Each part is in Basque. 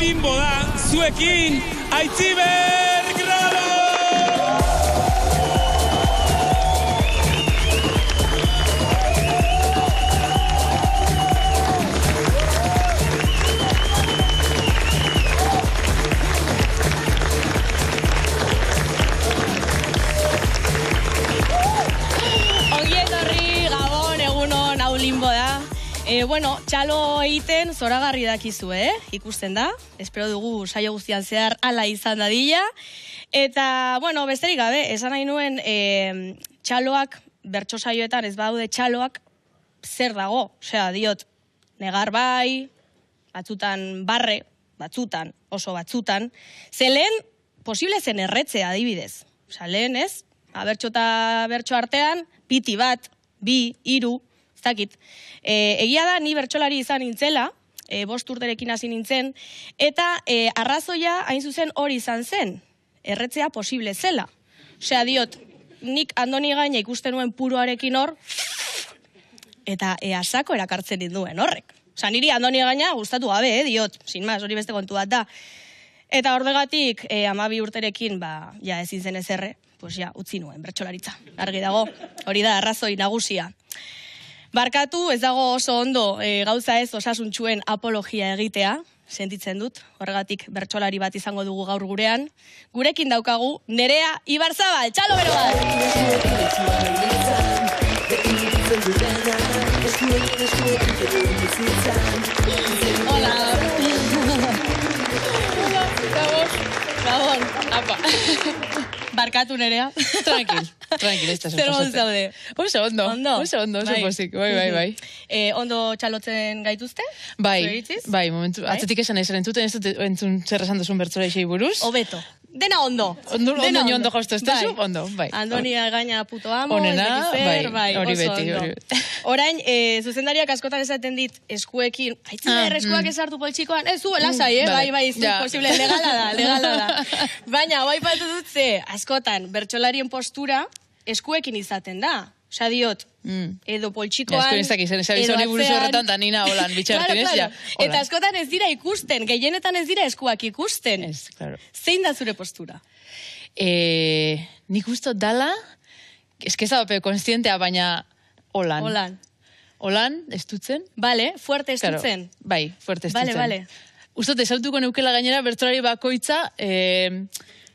Olimbo da, zuekin, Aitziber Grado! Bueno, txalo egiten zoragarri dakizu, ikusten da. Espero dugu saio guztian zehar ala izan dadila. Eta, bueno, besterik gabe, esan nahi nuen txaloak, bertso saioetan ez baude txaloak, zer dago? Osea, diot, negar bai, batzutan barre, batzutan, oso batzutan. Ze lehen, posible zen erretzea adibidez. Osea, lehen ez, bertso eta bertso artean, piti bat, bi, hiru, ez dakit. Egia da, ni bertsolari izan nintzela, 5 urterekin hasi nintzen, eta arrazoia hain zuzen hori izan zen, erretzea posible zela. Osea, diot, nik Andoni Gaina ikusten nuen puroarekin hor, eta asako erakartzen ninduen horrek. Osea, niri Andoni Gaina gustatu gabe, diot, sin más, hori beste kontu bat da. Eta ordegatik, 12 urterekin, ja ezin zen ezerre, pues ja, utzi nuen bertsolaritza. Argi dago, hori da arrazoi nagusia. Barkatu, ez dago oso ondo gauza ez osasuntxuen apologia egitea, sentitzen dut, horregatik bertsolari bat izango dugu gaur gurean. Gurekin daukagu, Nerea Ibarzabal, txalo bero bat! Hola! Gabon, apa! Barkatu, Nerea. Tranquil, ez da zer modu zaude? Oso ondo, oso pozik, bai. Ondo txalotzen gaituzte? Bai, momentu, atzetik esan entzuten, ez dut entzun zer esan duzun bertzora isei buruz. Obeto. Dena ondo. Ondo jaustu ez dazu, ondo, bai. Andoni Gaina puto amo, onena, bai, hori oso beti. ondo. Orain, zuzendariak askotan esaten dit eskuekin, Aitziber, eskuak esartu poltsikoan, ez zu, lasai, bai, zu, posible, legala da. Baina, bai patu dut ze, askotan, bertsolarien postura eskuekin izaten da. Osa diot, edo poltsikoan, edo atzean. Da nina holan, bitxartin ez, ja. Eta askotan ez dira ikusten, gehienetan ez dira eskuak ikusten. Ez, claro. Zein da zure postura? Nik usto dala, eskezabape konstientea, baina holan. Holan, ez dutzen. Bale, fuerte ez dutzen. Bai, fuerte ez dutzen. Bale. Ustot, esautuko neukela gainera bertsolari bakoitza,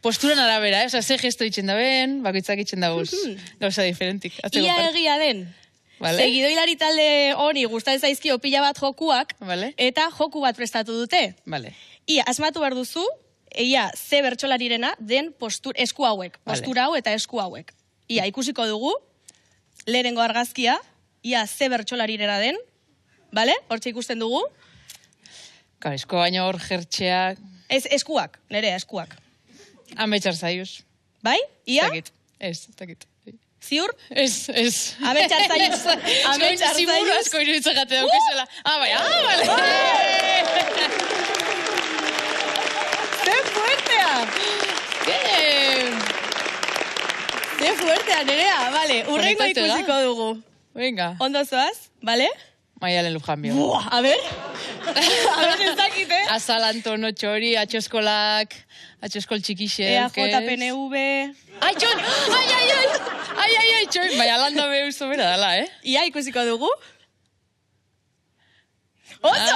posturan arabera, oza, ze gesto itxen da ben, bakoitzak itxen da guz. Gauza diferentik. Ia egia den. Seguidoilari talde honi gustatzen zaizkio pila bat jokuak, eta joku bat prestatu dute. Ia, asmatu behar duzu, ze bertsolarirena den esku hauek. Postura hau eta esku hauek. Ia, ikusiko dugu, lehenengo argazkia, ia, ze bertsolarirena den, hortxe ikusten dugu. Esko baina hor jertxeak... Ez, eskuak, Nerea, eskuak. Ametxar zaiuz. Bai? Ia? Ez, takit. Ziur? Ez. Ametxar zaiuz. Ziburu asko iruditzen gate daukizela. Bale. Ze fuertea! Ze fuertea, Nerea. Bale, urrengo ikusiko dugu. Venga. Ondo zoaz, bale? Maialen Lujambio. A ver, ez dakit, Azal Antono Txori, atxoskolak, atxoskol txikixek, EAJ-PNV... Ai, txon! Ai, txon! Bai, alanda behu zobera dala, Ia, ikusiko dugu? Oso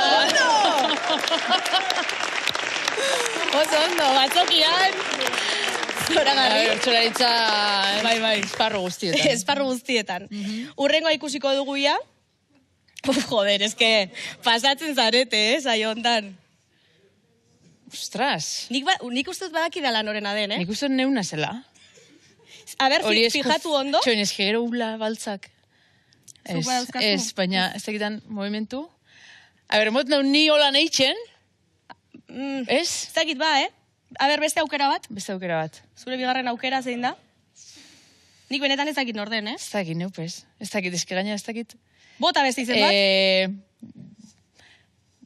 ondo, batzokian! Zoragarri. Bertsolaritza... Bai. Esparru guztietan. Urrengoa ikusiko dugu ia? Joder, eske pasatzen zarete, saio hontan. Ostras. Nik uste dut badaki dala norena den, Nik uste neuna zela. A ber, fijatu ondo. Txoin, eske gero ula baltzak. Ez, baina ez dakitan movimentu. A ber, mot ni hola neitzen. Ez? Ez dakit A ber, beste aukera bat? Beste aukera bat. Zure bigarren aukera zein da? Nik benetan ez dakit norden, Ez dakit, neupez. Ez dakit, eske gaina ez dakit. Bota beste izen bat?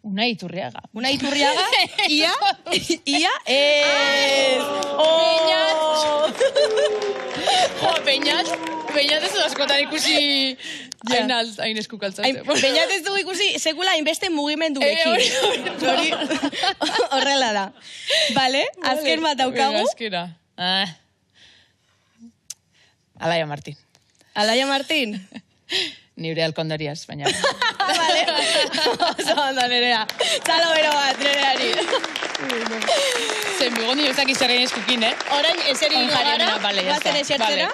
Unai Iturriaga. Unai Iturriaga, ia, Peñat ez du askotan ikusi hain eskukaltzatzen. Peñat ez du ikusi sekula hainbeste mugimenduekin. Hori horrela da. Vale, azken bat daukagu. Azkena. Alaia Martín. Alaia Martín? Niure Alkondariaz, baina. Vale. Oso ondo, Nerea. Txalo bero bat, Nereari. Zen bigondi ezak izarrein eskukin, Orain eserin gara, bazen esertzera.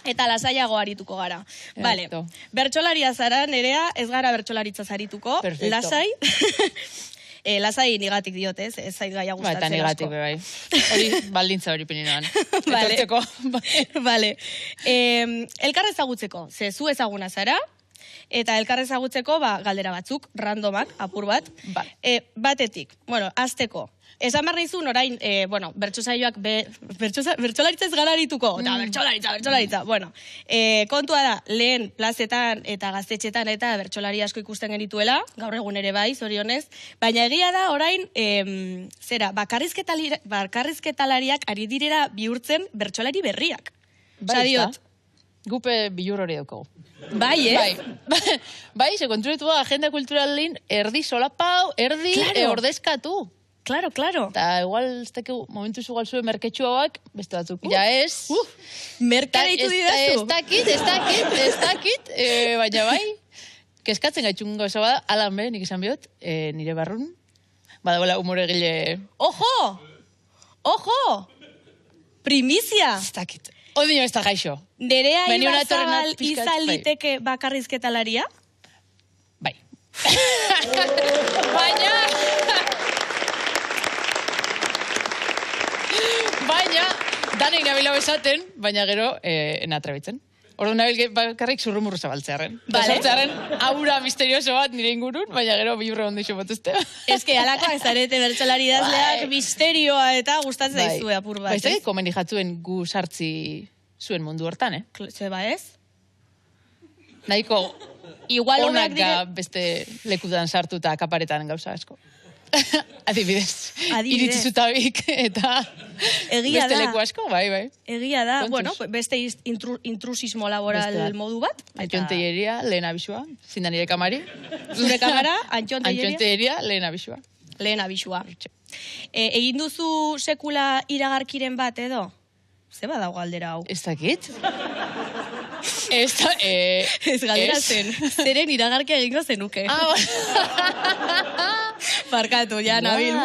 Eta lasaiago arituko gara. Vale. Bertsolaria zara, Nerea, ez gara bertsolaritza zarituko. Lasai. Lasai nigatik diot, ez zait gaia gustatzen asko. Eta nigatik, bai. Hori baldintza hori peninoan. Etortzeko. Vale. Elkar ezagutzeko, ze zu ezaguna zara, eta elkar ezagutzeko galdera batzuk, randomak, apur bat. Batetik, azteko. Esan behar nizun, orain, bertsosaioak, bertsolaritza ez gara arituko, eta bertsolaritza. Kontua da, lehen plazetan eta gaztetxetan eta bertsolari asko ikusten genituela, gaur egun ere bai, zorionez, baina egia da, orain, bakarrizketalariak ari direra bihurtzen bertsolari berriak. Zadiot. Gupe bilur hori daukagu. Bai, Bai, se konturetu agenda kulturalin erdi solapau, erdi ordezkatu. Claro. Eta igual, momentuz igual zuen merketxuak, beste batzuk, ja ez. Merkareitu didazu. Ez dakit, baina bai, keskatzen gaitxun gauza bada, alan be, nik esan bihot, nire barrun, badagoela humore egile... Ojo! Primizia! Ez dakit. Odino ez da gaixo. Nerea Ibazabal izan liteke bakarrizketalaria? Bai. Baina, danek nabilau esaten, baina gero enatrebitzen. Ordu nabil bakarrik zurrumurru zabaltzearen. Zabaltzearen aura misterioso bat nire ingurun, baina gero bilurre ondixo batuzte. Ez que alakoak zarete bertsolari idazleak misterioa eta gustatzen daizue apur bat. Ez dakit komeni jatzuen gu sartzi zuen mundu hortan, Zeba ez? Nahiko onak da beste lekutan sartu eta kaparetan gauza asko. Adibidez. Iritzizutabik eta beste leku asko, bai. Egia da, beste intrusismo laboral modu bat. Antxon Telleria, lehen abisua, zindan nire kamari. Zure kamara, Antxon Telleria, lehen abisua. Lehen abisua. Egin duzu sekula iragarkiren bat edo? Zeba dago galdera hau? Ez dakit. Ez galdera zen. Zeren iragarkia egingo zenuke. Barkatu, ja, Nabil.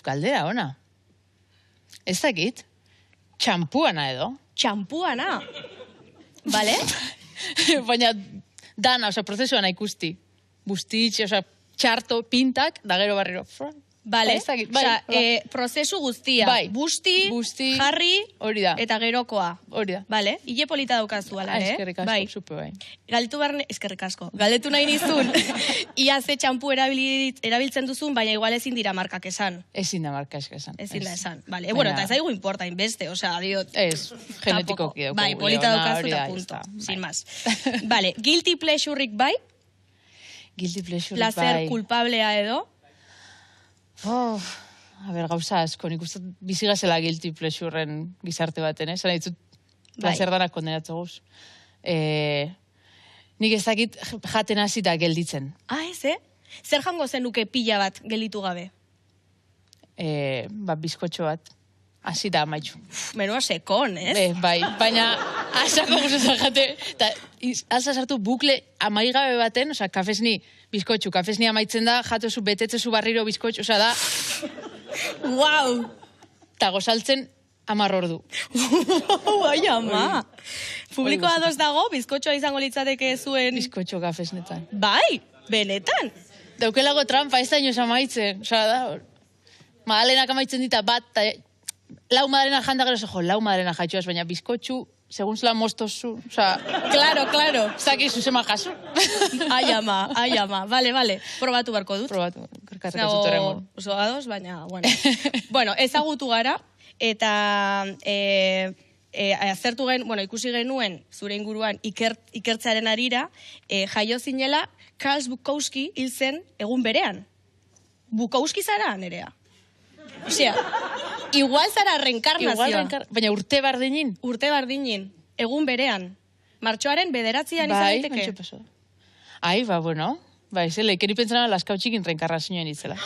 Galdera, ona. Ez dakit. Txampuana edo. Txampuana? Bale? Baina dana, prozesuan ikusti. Bustitxe, txarto, pintak, da gero barriro. Bale, prozesu guztia. Busti, jarri, eta gerokoa. Hori da. Bale, hile polita daukazu, ala, Eskerrik asko, supe bai. Galdetu behar, eskerrik asko. Galdetu nahi nizun, ia ze txampu erabiltzen duzun, baina igual ezin dira markak esan. Ezin da markak esan. Ezin da esan. Bale, eta ez aigu importa inbeste, diot. Ez, genetikoki daukagu. Bai, polita daukazu eta punto, sin más. Bale, guilty pleasureik bai? Guilty pleasureik bai. Placer culpablea edo? Gauza asko, nik uste bizigazela guilty pleasuren gizarte baten, Zara ditzut, placer danak kondenatzo guz. Nik ez dakit jaten hasita gelditzen. Ez, Zer jango zenuke pila bat gelditu gabe? Bizkotxo bat. Hasita amaitxu. Menua sekon, ez? Bai, baina asako guztetan jate. Alza sartu bukle amaigabe baten, kafesni bizkotxu, kafesni amaitzen da, jatozu betetzezu barriro bizkotxu, da... Wow! Ta gozaltzen 10 ordu. Bai, ama! Publikoa ados dago, bizkotxoa izango litzateke zuen... Bizkotxo kafesnetan. Bai, benetan! Daukelago trampa ez da inoz amaitzen, da... Madalenak amaitzen dita bat, lau madalena janda gero lau madalena jaitxoaz, baina bizkotxu, segun zela mostozu, Claro. Zakizu zema jasu. Ai ama, vale. Probatu barko dut. Oso ados, baina, bueno. Ezagutu gara, eta ikusi genuen zure inguruan ikertzearen arira, jaio zinela Charles Bukowski hil zen egun berean. Bukowski zara, Nerea? Osea, igual zara reenkarnazioa. Baina urte bardinin? Urte bardinin, egun berean. Martxoaren 9an izan daiteke. Bai, paso. Ai, bueno. Bai, zela, ikeri pentsana laskautxikin reenkarnazioen itzela.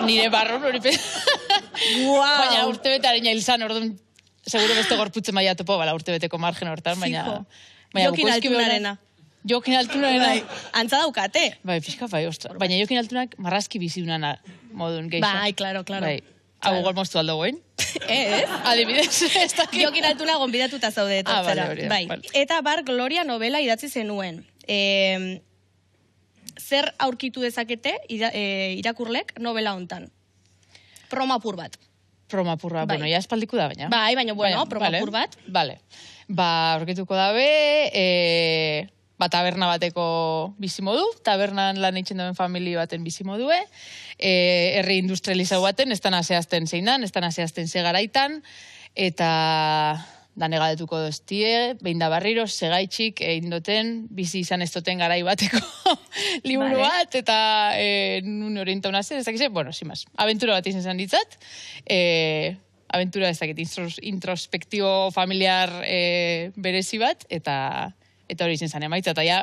Nire barron hori Baina urte betaren hil zan, orduan, seguro beste gorputzen maia topo, bala urte beteko margen hortan, baina... Jokin Altunarena. Jokin Altunarena. Antza daukate. Bai, pixka, bai, ostra. Baina Jokin Altunak marrazki bizidunana modun geixo. Bai, claro. Bai, hau gol moztu aldo goen. Adibidez, ez dakit. Jokin Altuna gonbidatuta zaude etortzera. Bai. Eta bar Gloria novela idatzi zenuen. Zer aurkitu dezakete irakurlek novela hontan? Promapur bat. Promapur bat, bueno, ja espaldiko da, baina. Bai, baina, bueno, promapur bat. Vale. Aurkituko dabe, taberna bateko bizimodu, tabernan lan eitzen duen famili baten bizimodue, herri industrializau baten, ez tan aseazten zeinan, ez tan aseazten segaraitan, eta dane gadetuko doztie, behin da barriro, segaitxik, indoten, bizi izan ez doten garai bateko liburu bat, eta nun orienta unazen, ez dakize, bueno, simaz, aventura bat izan ditzat, aventura ez dakit, introspektibo familiar berezi bat, eta hori izan zan emaitza, eta ja,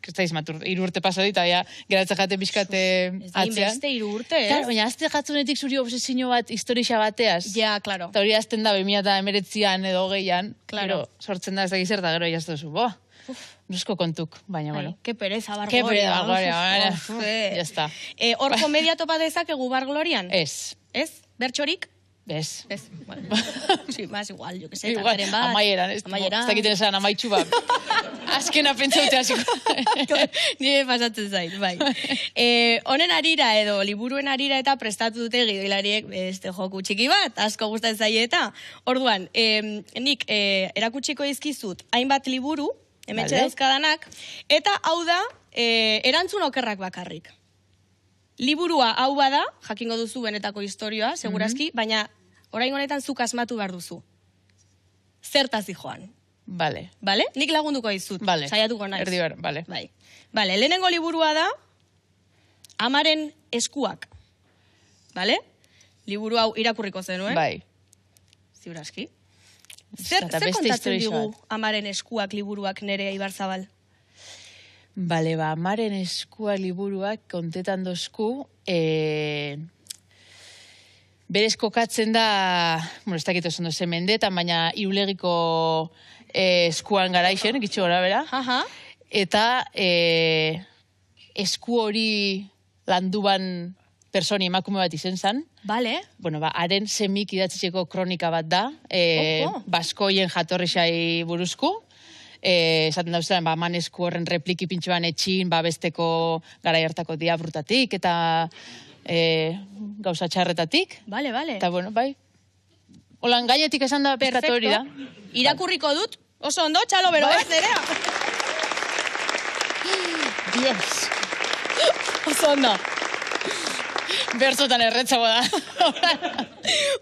kristaiz matur, 3 urte pasadi, eta ja, geratzen jate pixkate atzean. Ez beste 3 urte, ez? Claro, baina azte jatzunetik zuri obsesio bat historia bateaz. Ja, claro. Eta hori azten da 2019an edo 20an, claro. Sortzen da ez dakizer, eta gero jaztu boa. Nusko kontuk, baina, bueno. Ke pereza, Bar Ke Gloria. pereza, Bar Gloria, ya está. Hor komedia topa dezakegu Bar Glorian? Ez. Ez? Bertxorik? Ez. Bueno. Sí, más igual, yo que sé, igual, talderen bat. Amaieran, ez dakiten esan amaitxu bat. Azkena pentsaute hasiko. Nire pasatzen zait, bai. Honen arira edo liburuen arira eta prestatu dute gidoilariek beste joku txiki bat, asko gustatzen zaieta. Orduan, nik erakutsiko dizkizut hainbat liburu, hementxe dauzkadanak, eta hau da, erantzun okerrak bakarrik. Liburua hau bada, jakingo duzu benetako historioa, segurazki, baina orain honetan zuk asmatu behar duzu. Zertaz joan. Vale. Vale? Nik lagunduko dizut. Vale. Saiatuko naiz. Erdi ber, vale. Bai. Vale, lehenengo liburua da Amaren eskuak. Vale? Liburu hau irakurriko zenuen. Bai. Ziurazki. Zer kontatzen digu Amaren eskuak liburuak Nerea Ibarzabal? Bale, Amaren eskuak liburuak kontetan dozku, berez kokatzen da, bueno, ez dakit oso ze mendetan, baina irulegiko eskuan garaixen, gitxo gora bera, eta esku hori landuban personi emakume bat izen zan. Bale. Bueno, haren semik idatzitzeko kronika bat da, baskoien jatorrisai buruzku. Esaten dauzetan, Aman esku horren repliki pintxoan etxin, besteko garai hartako diabrutatik, eta gauza txarretatik. Bale. Eta, bueno, bai. Olan gainetik esan da pizkatu hori da. Irakurriko dut, oso ondo, txalo bero bat, Nerea. Dios. Oso ondo. Berzotan erretzago da.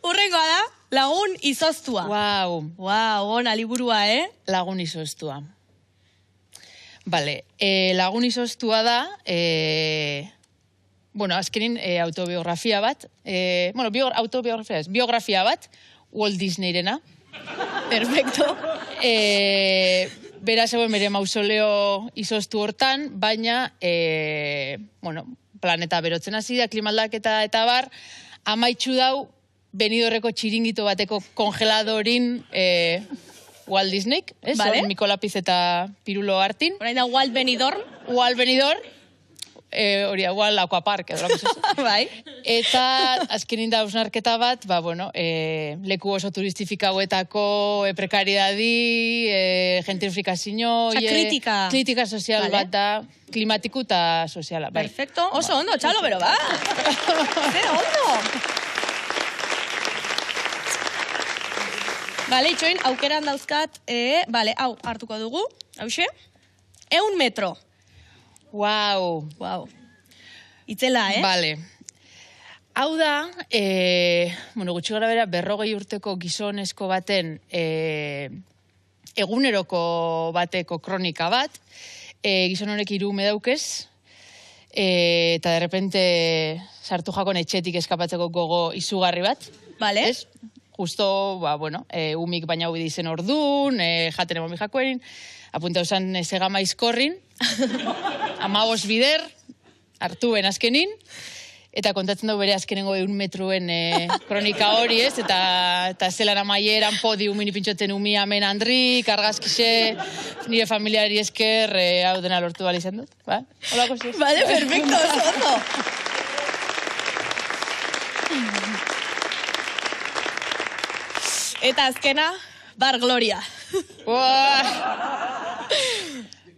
Urrengoa da, Lagun izoztua. Wow, ona liburua, Lagun izoztua. Vale, Lagun izoztua da, bueno, azkenin autobiografia bat, bueno, biografia bat, Walt Disneyrena. Perfecto. Beraz, bere mausoleo izoztu hortan, baina, bueno, planeta berotzen hasi da, klimaldaketa eta bar, amaitxu dau, Benidorreko txiringito bateko kongeladorin Walt Disneyk, ez? Vale. Mikola Piz eta Pirulo Artin. Horain da Walt Benidorm. Walt Benidorm, hori Walt Aquapark, edo bai. Eta azkenin da ausnarketa bat, bueno, leku oso turistifikauetako prekaridadi, gentrifikazio, kritika sozial bat da, klimatiku eta soziala. Perfecto, oso ondo, txalo bero, ba? Ze ondo! Bale, itxoin, aukeran dauzkat, bale, hau hartuko dugu, hauxe, 100 metro. Wow. Itzela, Bale. Hau da, gutxi gara bera, 40 urteko gizonezko baten eguneroko bateko kronika bat, gizon horrek 3 ume daukez, eta de repente sartu jakon etxetik eskapatzeko gogo izugarri bat. Vale. Ez? Justo, umik baina hobi dizen ordun, jaten emomi jakoerin, apunta usan segama izkorrin, 15 bider, hartuen azkenin, eta kontatzen dugu bere azkenengo 1 metruen kronika hori, ez? Eta zelan amaieran podiumin ipintxoten umi amen Andri, kargazkixe, nire familiari esker, hau dena lortu bali izan dut. Ba? Holako zuz? Vale, perfecto, oso. Eta azkena, Bar Gloria.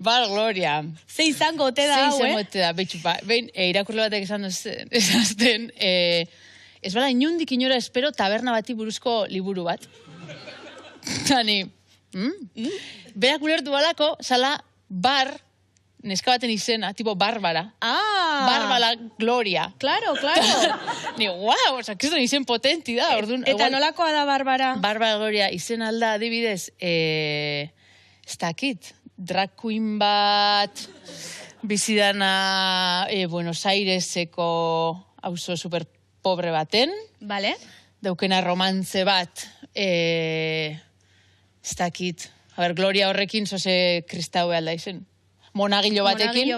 Bar Gloria. Ze izango ote da, hau, Betxu, behin, irakurle batek esan ezazten, ez bala inundik inora espero taberna bati buruzko liburu bat. Tani, berak ulertu balako, zala bar, neska baten izena, tipo Barbara. Barbara Gloria. Claro. Ni, guau, kriston izen potenti da. Eta nolakoa da Barbara? Barbara Gloria izen alda, adibidez, ez dakit, drag queen bat, bizidana Buenos Aireseko auzo super pobre baten. Vale. Daukena romantze bat, ez dakit. A ber, Gloria horrekin zoze kristaue alda izen. Monagilo batekin.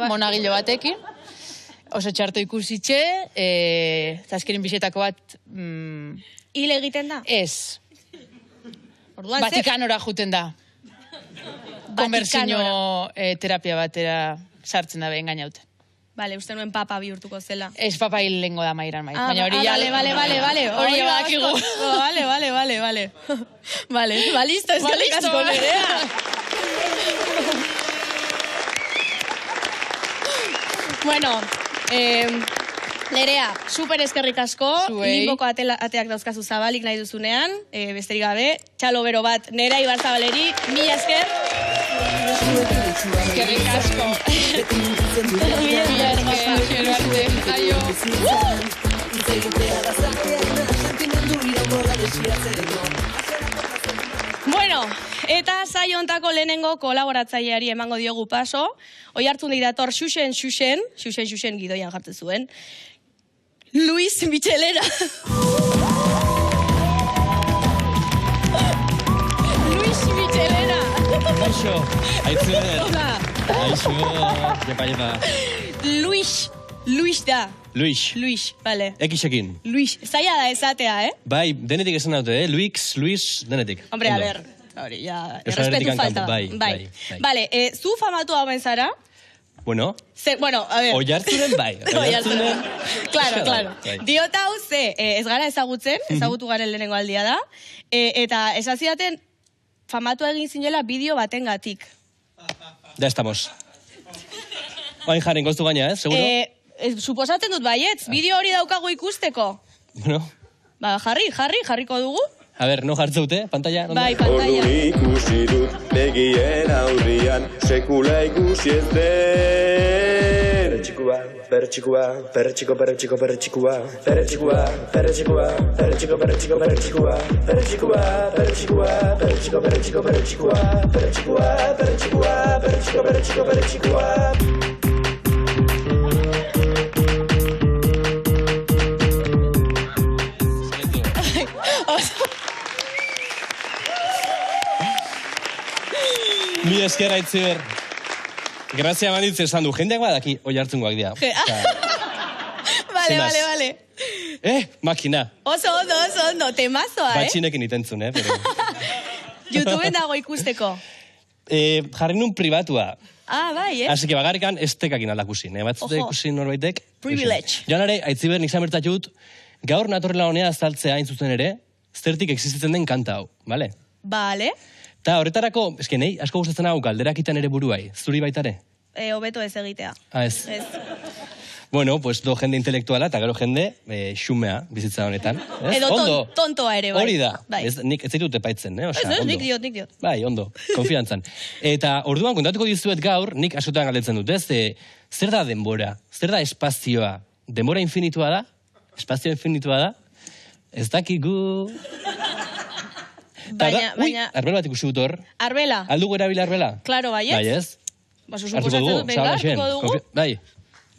Oso txarto ikusitxe, eta azkenin bisetako bat... Hile egiten da? Ez. Vatikanora juten da. Konversino terapia batera sartzen da behin gainaute. Bale, uste nuen papa bihurtuko zela. Ez papa hil lengo da mairan bai. Baina hori ja... Vale. Hori bakigu. Vale. Ba, listo, eskerrik asko Nerea. Bueno, Nerea, super eskerrik asko. Limboko ateak dauzkazu zabalik nahi duzunean. Besterik gabe, txalo bero bat Nerea Ibarzabaleri. Mila esker. Eskerrik asko. Mila esker. Aio. Bueno, eta saio hontako lehenengo kolaboratzaileari emango diogu paso. Hoi hartzun dator Xuxen gidoian jartzen zuen. Luis Michelena. Luis Michelena. Aixo, aitzuner. Aixo, jepa. Luis da. Luis, vale. Ekixekin. Luis, zaila da esatea, Bai, denetik esan daute, Luis, denetik. Hombre, a ver, hori, ja, errespetu falta. Bai. Vale, zu famatu hauen zara? Bueno, a ver. Oiartzunen bai. Claro. Diota hau ze, ez gara ezagutzen, ezagutu garen lehenengo aldia da, eta esazidaten famatu egin zinela bideo baten gatik. Ya estamos. Bain jaren goztu gaina, seguro? Suposatzen dut baietz, bideo hori daukagu ikusteko. Bueno. Ba, jarriko dugu. A ver, no jartzeute, pantalla? Bai, pantalla. Orduan ikusi dut begien aurrian, sekula ikusi ez den. Mi esker aitziber. Grazia manditze esan du. Jendeak badaki oiartzungoak dira. Vale. Makina. Oso ondo. Temazoa, Batxinekin itentzun, pero... YouTubeen dago ikusteko. Jarri nun pribatua. Bai, Así que bagarrikan estekakin aldakusin. Batzute ikusin norbaitek. Privilege. Joan are, aitziber nik zamertatut, gaur natorrela honea azaltzea hain zuzen ere, zertik existitzen den kanta hau, bale? Vale. Ta horretarako, eske nei, asko gustatzen hau galderak iten ere buruai. Zuri baitare? Hobeto ez egitea. Ez. Bueno, pues do jende intelektuala eta gero jende xumea bizitza honetan. Edo tontoa ere, bai. Hori da. Bai. Nik ez ditut epaitzen, Ez, nik diot. Bai, ondo, konfiantzan. Eta orduan kontatuko dizuet gaur, nik askotan galdetzen dut, ez? Zer da denbora? Zer da espazioa? Denbora infinitua da? espazio infinitua da, ez dakigu... Baina... Arbel bat ikusi dut hor. Arbela. Aldugu erabila arbela? Klaro, baiet? Bai, ez? Baso Hartuko suposatzen dugu, dut, venga, hartuko dugu. Bai.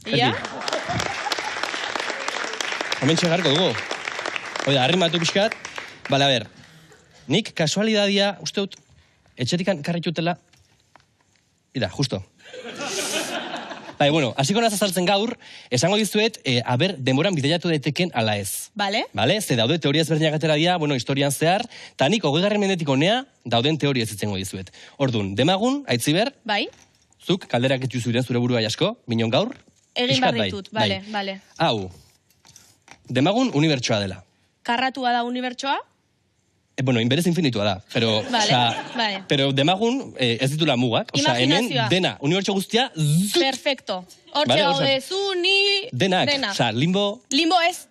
Ia? Hemen txegarko dugu. Oida, arrimatu pixkat. Bale, a ber, nik kasualidadia, uste dut, etxetikan karritutela... Ida, justo. Bai, bueno, hasiko naz azaltzen gaur, esango dizuet, aber, denboran bideiatu daiteken ala ez. Bale. Bale, ze daude teoria ezberdinak atera dira, bueno, historian zehar, eta nik 20. mendetik honea dauden teoria ez itzengo dizuet. Ordun, demagun, Aitziber, Bai. zuk kalderak etxu zuren zure burua jasko, minon gaur? Egin Pixkat behar ditut, bai. bale. Hau, demagun unibertsoa dela. Karratua da unibertsoa? Bueno, inberez infinitua da, pero, Vale, vale. pero demagun ez ditula mugak, hemen Imaginazioa. dena, unibertso guztia, Perfecto. Hortxe Vale, gaude, osea, zu, ni... denak, Dena. limbo, Limbo ez.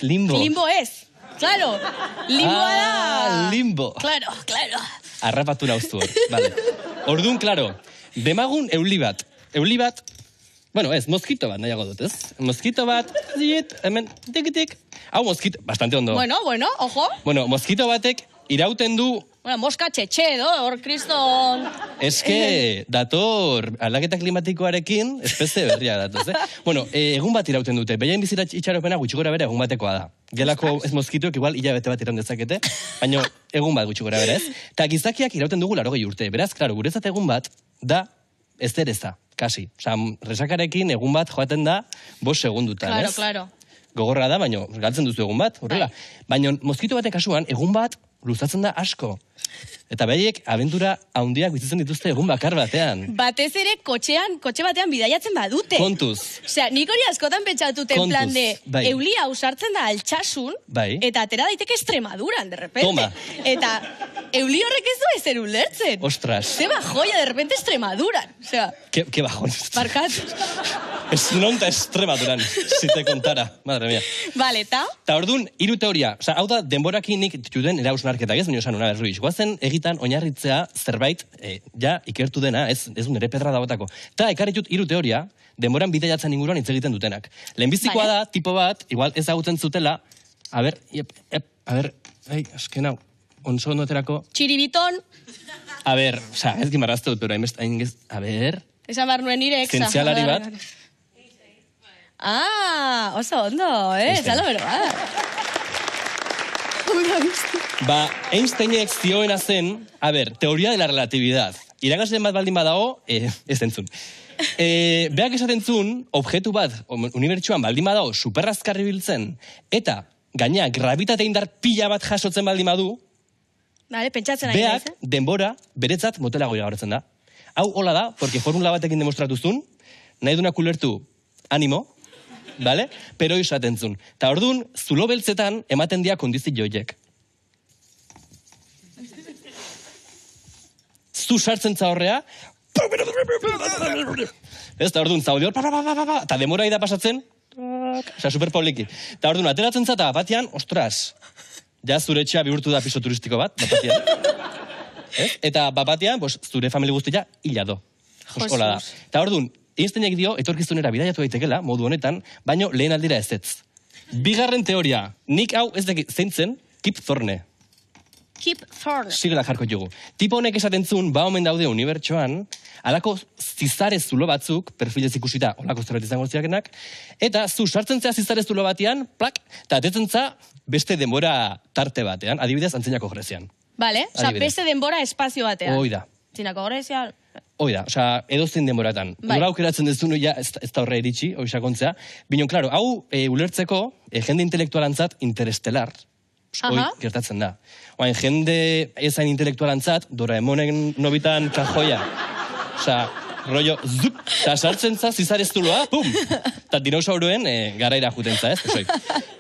Limbo ez. Claro. Limboa da... limbo. Claro. Arrapatu nauztu hor, vale. Orduan, claro, demagun euli bat, bueno, ez, moskito bat nahiago dut, ez? Moskito bat, hemen, tik, hau moskito, bastante ondo. Bueno, ojo. Bueno, moskito batek irauten du, Bueno, moska txetxe, hor, kriston... eske dator aldaketa klimatikoarekin espezie berria datoz, Bueno, egun bat irauten dute, behain bizira itxaropena gutxi gora bere egun batekoa da. Gelako ez moskitoek igual hilabete bat iraun dezakete, baina egun bat gutxi gora bere, ez? Eta gizakiak irauten dugu 80 urte, beraz, klaro, guretzat egun bat da ezereza, kasi. Osa, resakarekin egun bat joaten da 5 segundutan, ez? Claro. Gogorra da, baina galtzen duzu egun bat, horrela. Baina moskito baten kasuan, egun bat luzatzen da asko. Eta behaiek abentura handiak bizitzen dituzte egun bakar batean. Batez ere kotxe batean bidaiatzen badute. Kontuz. Osea, nik hori askotan pentsatut en Kontuz, plan de, bai. eulia usartzen da altxasun, Bai. eta atera daiteke Extremaduran, de repente. Toma. Eta euli horrek ez du ezer ulertzen. Ostras. Zeba joia, de repente Extremaduran. Osea, Qué bajón. barkat. Ez nonta Extremaduran, si te kontara. Madre mía. Vale, eta? Ta orduan, 3 teoria. Osa, hau da, denborakin nik dituden erausnarketak ez, baina esan una berruiz. Guazen egitan oinarritzea zerbait, ja, ikertu dena, ez nire pedra dagoetako. Ta ekarritut 3 teoria, denboran bideiatzen inguruan hitz egiten dutenak. Lehenbizikoa da, tipo bat, igual ezagutzen zutela, a ber, azken hau, onzo ondoterako, Txiribiton, a ber, osa, ez gimarrazte dut, pero a ber, esan bar nuen nire exa. zientzialari bat, Oso ondo, Einstein. zalo bero, Ba, Einsteinek zioena zen, a ber, teoria de la relatividad. Irakasleen bat baldin badago, ez entzun. Beak esaten zuen, objektu bat, unibertsuan baldin badago, superrazkarri biltzen, eta gaina gravitate indar pila bat jasotzen baldin badu, Vale, pentsatzen ari naiz, beak denbora beretzat motelago igarotzen da. Hau hola da, porque formula batekin demostratuzun, nahi dunak ulertu animo, vale? Pero izaten zuen. Ta orduan, zulo beltzetan ematen dia kondizi joiek. Zu sartzen zaurrea, ez da orduan zaude hor, eta demora da pasatzen, osea, superpoliki. Ta orduan, ateratzen zata, batean, ostras, ja zure etxea bihurtu da piso turistiko bat, batean. Eta batean, zure famili guztia hilado. Hola da. Ta orduan, Einsteinek dio, etorkizunera bidaiatu daitekela, modu honetan, baino lehen aldira ezetz. Bigarren teoria, nik hau ez dakit zeintzen, Kip Thorne. Kip Thorne. Sigla jarko jugu. Tipo honek esaten zuen, ba omen daude unibertsoan, alako zizare zulo batzuk, perfilez ikusita, olako zerbait izango ziakenak, eta zu sartzen zea zizare zulo batean, plak, eta atetzen za beste denbora tarte batean, adibidez, Antzinako Grezian. Vale, oza, beste denbora espazio batean. Hoi da. Antzinako Grezia... Hoi da, osea, edozein denboratan. Bai. Nola aukeratzen dezun, ja, ez da horre iritsi, hoi sakontzea. Binon, klaro, hau ulertzeko, jende intelektualantzat interestelar, hoi gertatzen da. Oain, jende ezain intelektualantzat, Doraemonen nobitan kajoia. Osea, rollo, zup, eta sartzen za, zizareztuloa, pum! Eta dinosauruen garaira juten za, ez? Osoi.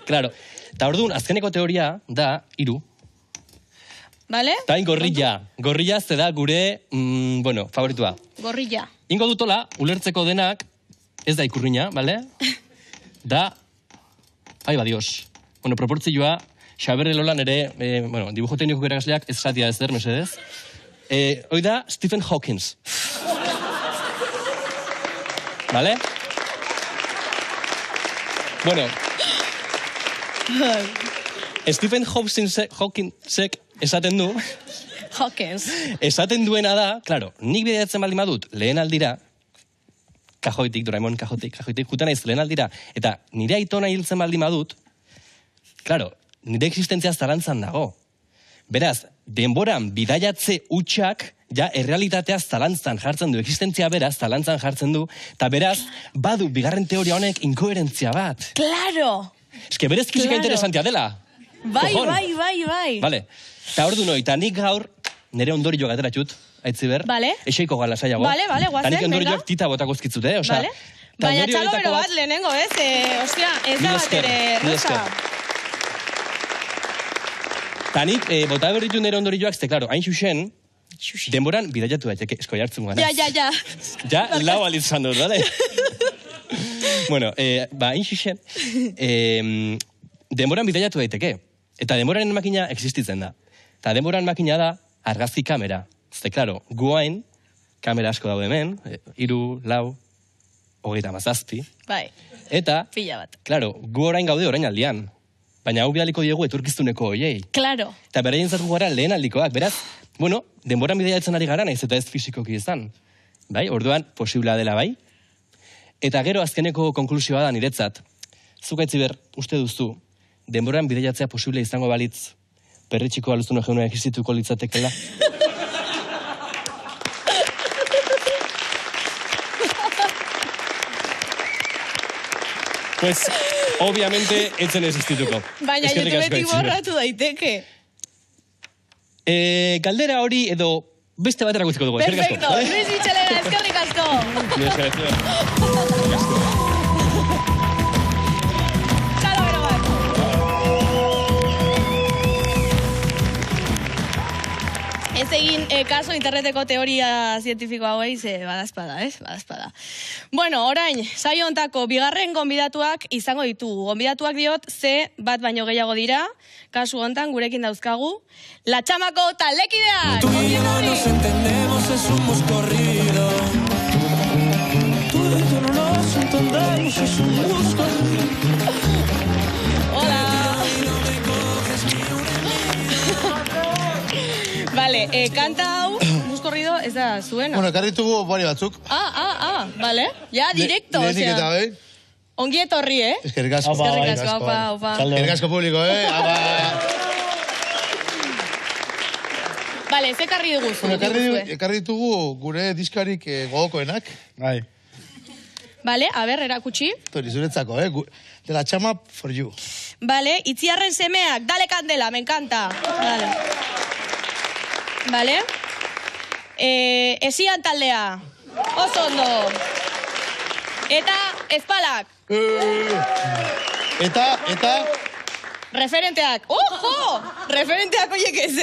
Klaro, eta orduan, azkeneko teoria da, 3. Vale? Tain gorrilla. Gorrilla ze da gure, favoritua. Gorrilla. Ingo dutola, ulertzeko denak, ez da ikurriña, bale? Da, ai badios. Proportzioa, Xaber Elolan ere, dibujo tekniko irakasleak ez zatia ez der, mesedez. Hoi da, Stephen Hawking. Bale? Bueno, Stephen Hawkingsek esaten du, Hawkins. esaten duena da, claro, nik bideatzen baldin badut lehen aldira, Doraemon kajoitik, jutan naiz lehen aldira, eta nire aitona hiltzen baldin badut, claro, nire existentzia zalantzan dago. Beraz, denboran bidaiatze hutsak, ja, errealitatea zalantzan jartzen du, existentzia beraz, zalantzan jartzen du, eta beraz, badu, bigarren teoria honek inkoherentzia bat. Claro! Ez que berez fizika interesantia dela. Bai, Cojon. bai. Vale. Eta ordu noi, eta nik gaur, nire ondorio gateratxut, Aitziber, Vale. Eixeiko gala saiago. Vale, guazen, Eta nik venga. ondorioak tita botako zkitzut, Osea, Vale. eta Baina ondorio txalo horietako bero bat lehenengo, ez? Ostia, ez da Mila bat esker, ere, mila Rosa. Eta nik, bota berritu nire ondorioak, ze, klaro, hain xuxen, denboran bidaiatu daiteke, esko jartzen gana. Ja. Ja, lau alitzan dut, bale? Bueno, hain xuxen, denboran bidaiatu daiteke. Eta denboraren makina existitzen da. Eta denboran makina da argazki kamera. Ze, klaro, guain, kamera asko daude hemen, 3, 4, 37. Bai, Eta, pila bat. klaro, gu orain gaude orain aldian. Baina hau bidaliko diegu etorkiztuneko hoiei. Claro. Eta beraien zatu gara lehen aldikoak. Beraz, bueno, denboran bidaiatzen ari gara, naiz eta ez fizikoki izan. Bai, orduan, posiblea dela bai. Eta gero azkeneko konklusioa da niretzat. Zuk Aitziber, uste duzu, denboran bidaiatzea posible izango balitz, perritxiko aluztuna geunua existituko litzatekela? Pues, obviamente, etzen existituko. Baina Eskerrik asko, YouTubetik Aitziber. borratu daiteke. Galdera hori edo beste batera guztiko dugu. Eskerrik asko. Perfecto. Luis Michelena, eskerrik asko. Mila esker, Aitziber. Txalo bero bat. Ez egin kaso interneteko teoria zientifiko hauei, ze badazpada, ez? Badazpada. Bueno, orain, saio hontako bigarren gonbidatuak izango ditugu. Gonbidatuak diot, ze bat baino gehiago dira, kasu hontan gurekin dauzkagu, La Txamako taldekideak! Tú y yo no nos entendemos, es un corrido. Tú y yo no nos entendemos, es un corrido. Hola! Vale, kanta hau, buskorrido, ez da zuena. Bueno, ekarri ditugu bari batzuk. Vale. Ja, directo, Lehenik eta osea. behin. Ongi etorri, eh? Eskerrik asko. Eskerrik asko, aupa. Eskerrik asko publiko, Apa. Vale, ze karri duguzu? Bueno, ekarri ditugu gure diskarik gogokoenak. Bai. Vale, a ber, erakutsi. Tori, zuretzako, De La Chama for you. Vale, Itziarren semeak, dale kandela, me encanta. Vale. Esian taldea, oso ondo. Eta espalak, Eta... referenteak. Ojo! Referenteak oiek ez,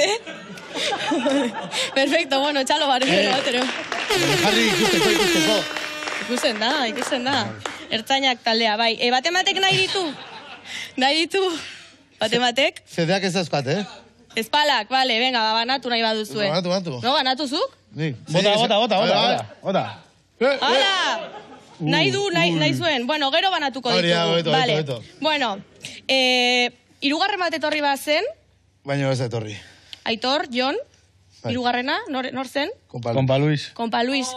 Perfecto, bueno, txalo barrio batero. Jarri ikusteko. Ikusten da. Ertzainak taldea, bai. Batematek nahi ditu? Batematek? Zedeak ez dauzkat, Espalak, vale, venga, banatu nahi baduzue. Banatu. No, banatu zuk? Ni. Bota. Hala! Nahi zuen. Bueno, gero banatuko Hori da, ditugu. hobeto, hobeto. Bueno, hirugarren bat etorri bat zen, Baina ez da etorri. Aitor, Jon, hirugarrena, nor zen? Kompa Luis. Kompa Luis.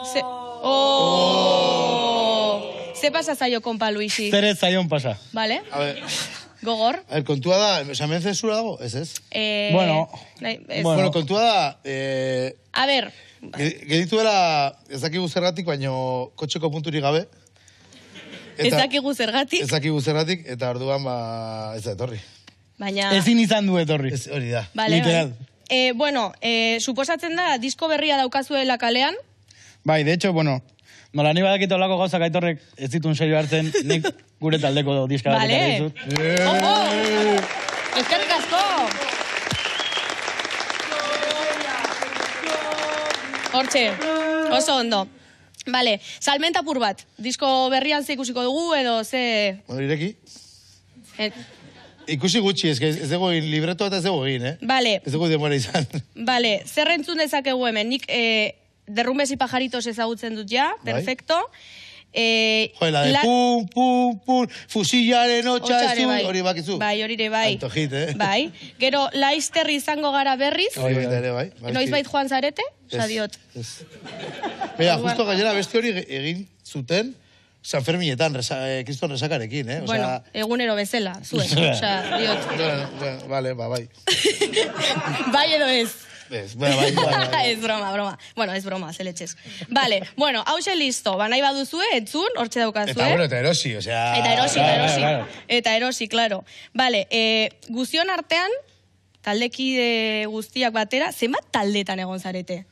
Ze pasa zaio Kompa Luisi? Zer ez zaion pasa. Vale, A ver, gogor. kontua da, hemen zensura dago? Ez. Bueno. Bueno, kontua da, A ber, gedituela ez dakigu zergatik, baino kotxeko punturik gabe. ez dakigu zergatik, Ez dakigu zergatik, eta orduan ez da etorri. baina... Ezin izan du etorri. Ez hori da. Vale, literal. Bueno, suposatzen da, disko berria daukazuela kalean, Bai, de hecho, bueno, nola ni badakit olako gauzak Aitorrek ez ditun serio hartzen, nik gure taldeko diska bat ekarri Vale. dizut. Ojo! Eskerrik asko! Hortxe, oso ondo. Vale, salmenta pur bat. Disko berrian ze ikusiko dugu edo ze... Bueno, ireki. Eh, Ikusi gutxi, ez dugu libreto eta ez dugu egin, Vale, Ez dugu demora izan. vale, zer entzun dezakegu hemen? Nik derrumbes y pajaritos ezagutzen dut ja, Bai. perfecto. Jo, la de pum, pum, pum, fusillaren hotxa ez du, hori bakizu. Bai, hori ere bai. Alto hit, Bai. Gero, Laister izango gara berriz. Hori baita ere, bai. Noiz bait joan zarete? Osa diot. Bea, justo gainera beste hori egin zuten San Ferminetan, Kriston resakarekin, eh? Bueno, egunero bezala, zuek. Osa, diot. Vale, bai. Bai edo ez. Bai. Ez broma. Bueno, ez broma, zeletxez. Vale, bueno, hause listo. Nahi baduzue, entzun, hortxe daukazue. Eta, bueno, eta erosi, osea... Eta erosi, claro. Vale, guzion artean, taldekide guztiak batera, zenbat taldetan egon zarete?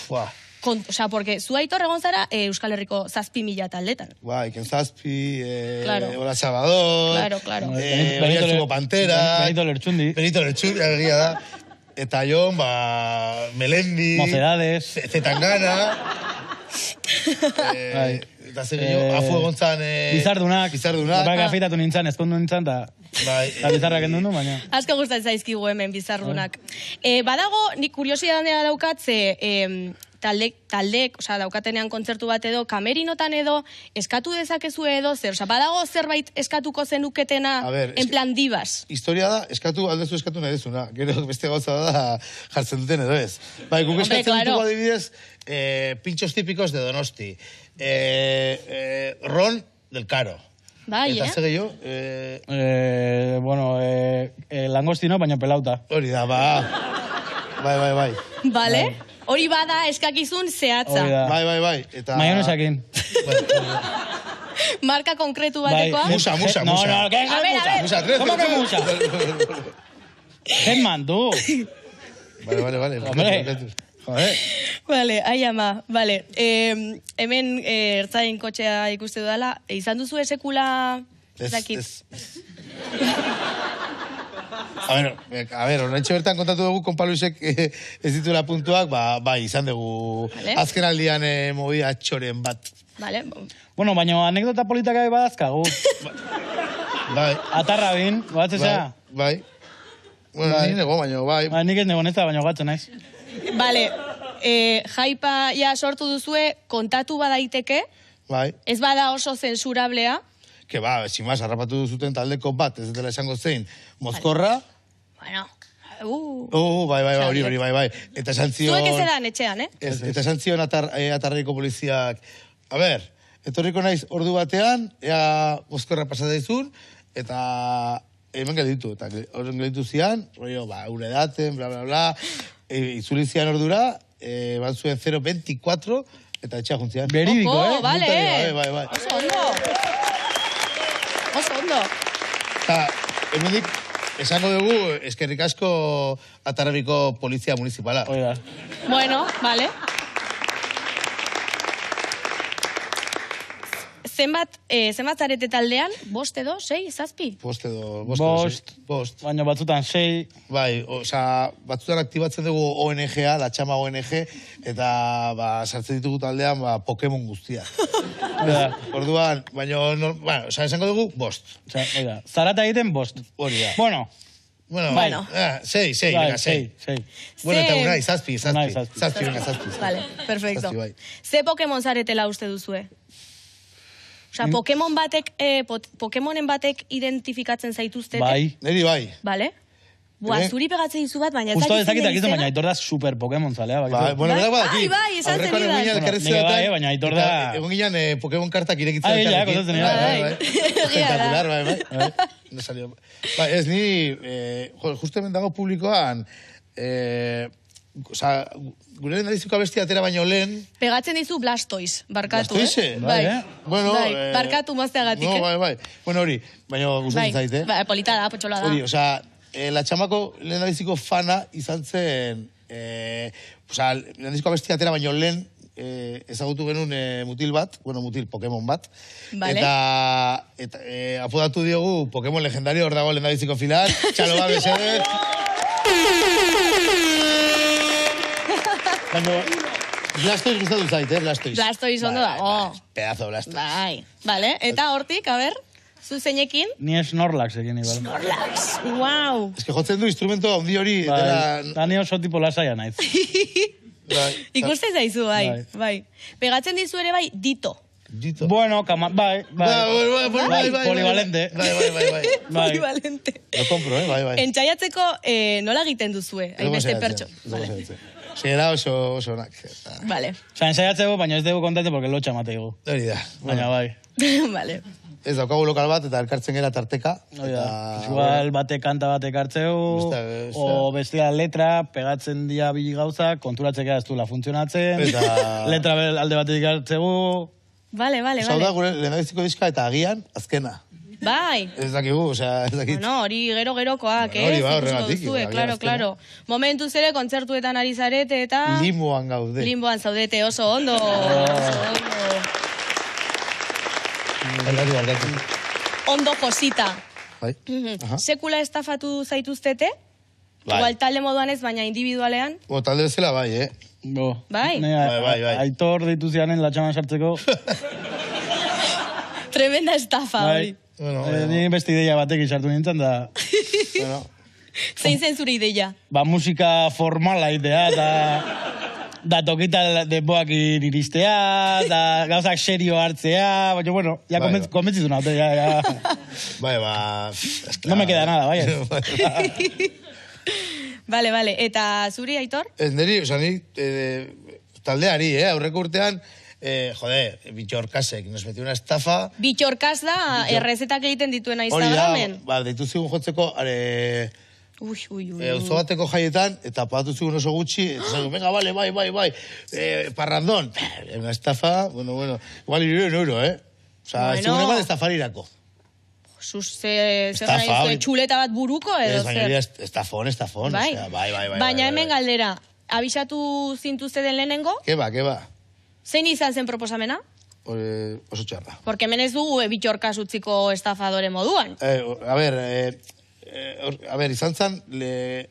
Buah. Osea, porque zu Aitor egon zara Euskal Herriko 7.000 taldetan. Bai, Iken Zazpi, Claro. Hola Salvador... Claro. Benito Pantera... Benito Lertxundi, egia da. Eta Jon, Melendi... Mocedades... Zetangana... Eta zer gehiago, afu egontzan... Bizardunak. Baka afeitatu nintzen, ezkondu nintzen, eta bizarrak endun du, baina... Asko gustatzen zaizkigu hemen bizardunak. Badago, nik kuriosidadea daukatze... Taldek, osea, daukatenean kontzertu bat edo, kamerinotan edo, eskatu dezakezu edo, osea, badago zerbait eskatuko zenuketena, en plan divas. Historia da, aldezu eskatu nahi dezuna. Gero beste gauza da jartzen duten edo ez. Bai, guk eskatzen ditugu adibidez, pintxos típicos de Donosti. Ron del Caro. Bai, Eta ze gehiago? Langostino, baina pelauta. Hori da, Bai. Vale? Hori bada eskakizun zehatza. Bai. Eta... Maionesakin. Marka konkretu batekoa. Musa. No, ¿qué es Musa? ¿Cómo que musa? Hetman, tú. Vale. Joder. Vale, ama, vale. Hemen ertzain kotxea ikuste dudala. Izan duzu esekula... Ez. A ver, horrentxe bertan kontatu dugu, konpa Luisek ez dituela puntuak, bai, izan dugu azken aldian movida txoren bat. Vale. Bueno, baina anekdota politak gai badazkagu. Bai. Atarra bin, batzea. Bai. Bueno, ni nego, baina bai. Nik ez nego nesta, baina gatzen naiz. Vale, jaipa ja sortu duzue, kontatu badaiteke, bai. Ez bada oso zensurablea. Que sin más, harrapatu duzuten taldeko bat, ez dela esango zein, Mozkorra. Bueno, bai. Eta esan zion... Zuek ez edan etxean, Eta esan zion atarraiko poliziak, a ver, etorriko naiz ordu batean, ea Mozkorra pasadeizun, eta hemen gelditu, eta horren gelditu zian, ure daten, bla, izuli zian ordura, bat zuen 0.24, eta etxea juntzian. Beridiko, Vale. Bai. Oso ondo. Eta, hemendik, esango dugu, eskerrik asko Atarrabiko polizia municipala. Oida. Bueno, vale. Zenbat zarete taldean? 5 edo, 6, 7? 5 edo, 5. Baina batzutan 6. Bai, osea, batzutan aktibatzen dugu ONG-a, la txama ONG, eta sartzen ditugu taldean Pokemon guztia. Orduan, baina, esango dugu 5. Zarata egiten 5. Hori da. Bueno. Bueno. 6. Bueno, eta unai, 7. 7. Vale, perfecto. Ze Pokemon zaretela uste duzue? Osea, Pokemonen batek identifikatzen zaituztete? Bai. Neri bai. Vale. Zuri pegatzen dizu bat, baina... Justo ezakitak izan, baina Aitor da super Pokemon zalea. Bueno, badaki. Bai, izan zen idan. Baina Aitor da... Egon ginen Pokemon kartak irekitzen. Espectacular, bai. No salió. Ez ni, justo hemen dago publikoan, osea, gure lehendabiziko abestia atera baino lehen... Pegatzen dizu Blastoise, barkatu, Blastoise? Bai. Bueno, barkatu mazteagatik, No, bai. Bueno, hori, baina gustatzen zait, Bai, polita da, potxola da. Hori, osea, la txamako lehendabiziko fana izan zen... Osea, lehendabiziko abestia atera baino lehen ezagutu genuen mutil bat, mutil Pokemon bat. Vale. Eta apodatu diogu Pokemon legendario, hor dago lehendabiziko filar, txalo bat besedet. Baina, Blastoise gustatu zait, Blastoise. Blastoise ondo dago. Pedazo Blastoise. Bai, vale. Eta hortik, a ber, zu zeinekin? Ni Snorlax egin igual. Snorlax, wow. Ez que jotzen du instrumento handi hori. Da ni oso tipo lasaia naiz. Ikusten zaizu, bai. Pegatzen dizu ere bai, Dito. Dito. Bueno, bai. Polivalente. Bai. Polivalente. Lo compro, bai. Entzaiatzeko nola egiten duzue? Hainbeste pertso. Zera oso onak. Vale. Osa, ensaiatzeko, baina ez dugu kontate porque lotxa mateigu. Hori da. Baina bai. Vale. Ez daukagu lokal bat eta elkartzen gera tarteka. Igual bate kanta batek hartzeu, o bestia letra, pegatzen dia bi gauza, konturatzea ez duela funtzionatzen, letra alde batetik hartzegu. Vale. Zau da, gure lehendabiziko diska eta agian, azkena. Bai. Ez dakigu, osea, ez dakit. Bueno, hori gero-gerokoak, Hori ba, horregatik. Claro. Momentuz ere, kontzertuetan ari zarete eta... Limboan gaude. Limboan zaudete, oso ondo. Ondo josita. Bai. Sekula estafatu zaituztete? Bai. Igual talde moduan ez, baina individualean? Talde bezala bai, Bai? Bai. Aitor ditu zianen latxaman sartzeko. Tremenda estafa hori. Ni beste ideia batekin sartu nintzen da... Zein zen zure ideia? Musika formala idea, da tokita denboak iristea, da gauzak serio hartzea, baina, bueno, ya konbentzitu naute, ya. Bai, no me queda nada, bai. Vale. Eta zuri, Aitor? Ez niri, oza, ni taldeari, aurreko urtean, Bitxorkasek, nos metió una estafa. Bitxorkas da, errezetak egiten dituena Instagramen. Hori da, dituzigun jotzeko, auzo bateko jaietan, eta pagatu zigun oso gutxi, eta zago, venga, vale, bai, parrandón. Una estafa, bueno, igual €1, Osa, zigun eman estafarirako. Zer nahi zuen, txuleta bat buruko edo zer? Estafon. Bai. Baina hemen galdera, abisatu zintuzte den lehenengo? Keba. Zein izan zen proposamena? Oso txarra. Porque hemen ez dugu Bitxorkas utziko estafadore moduan. A ver, izan zan,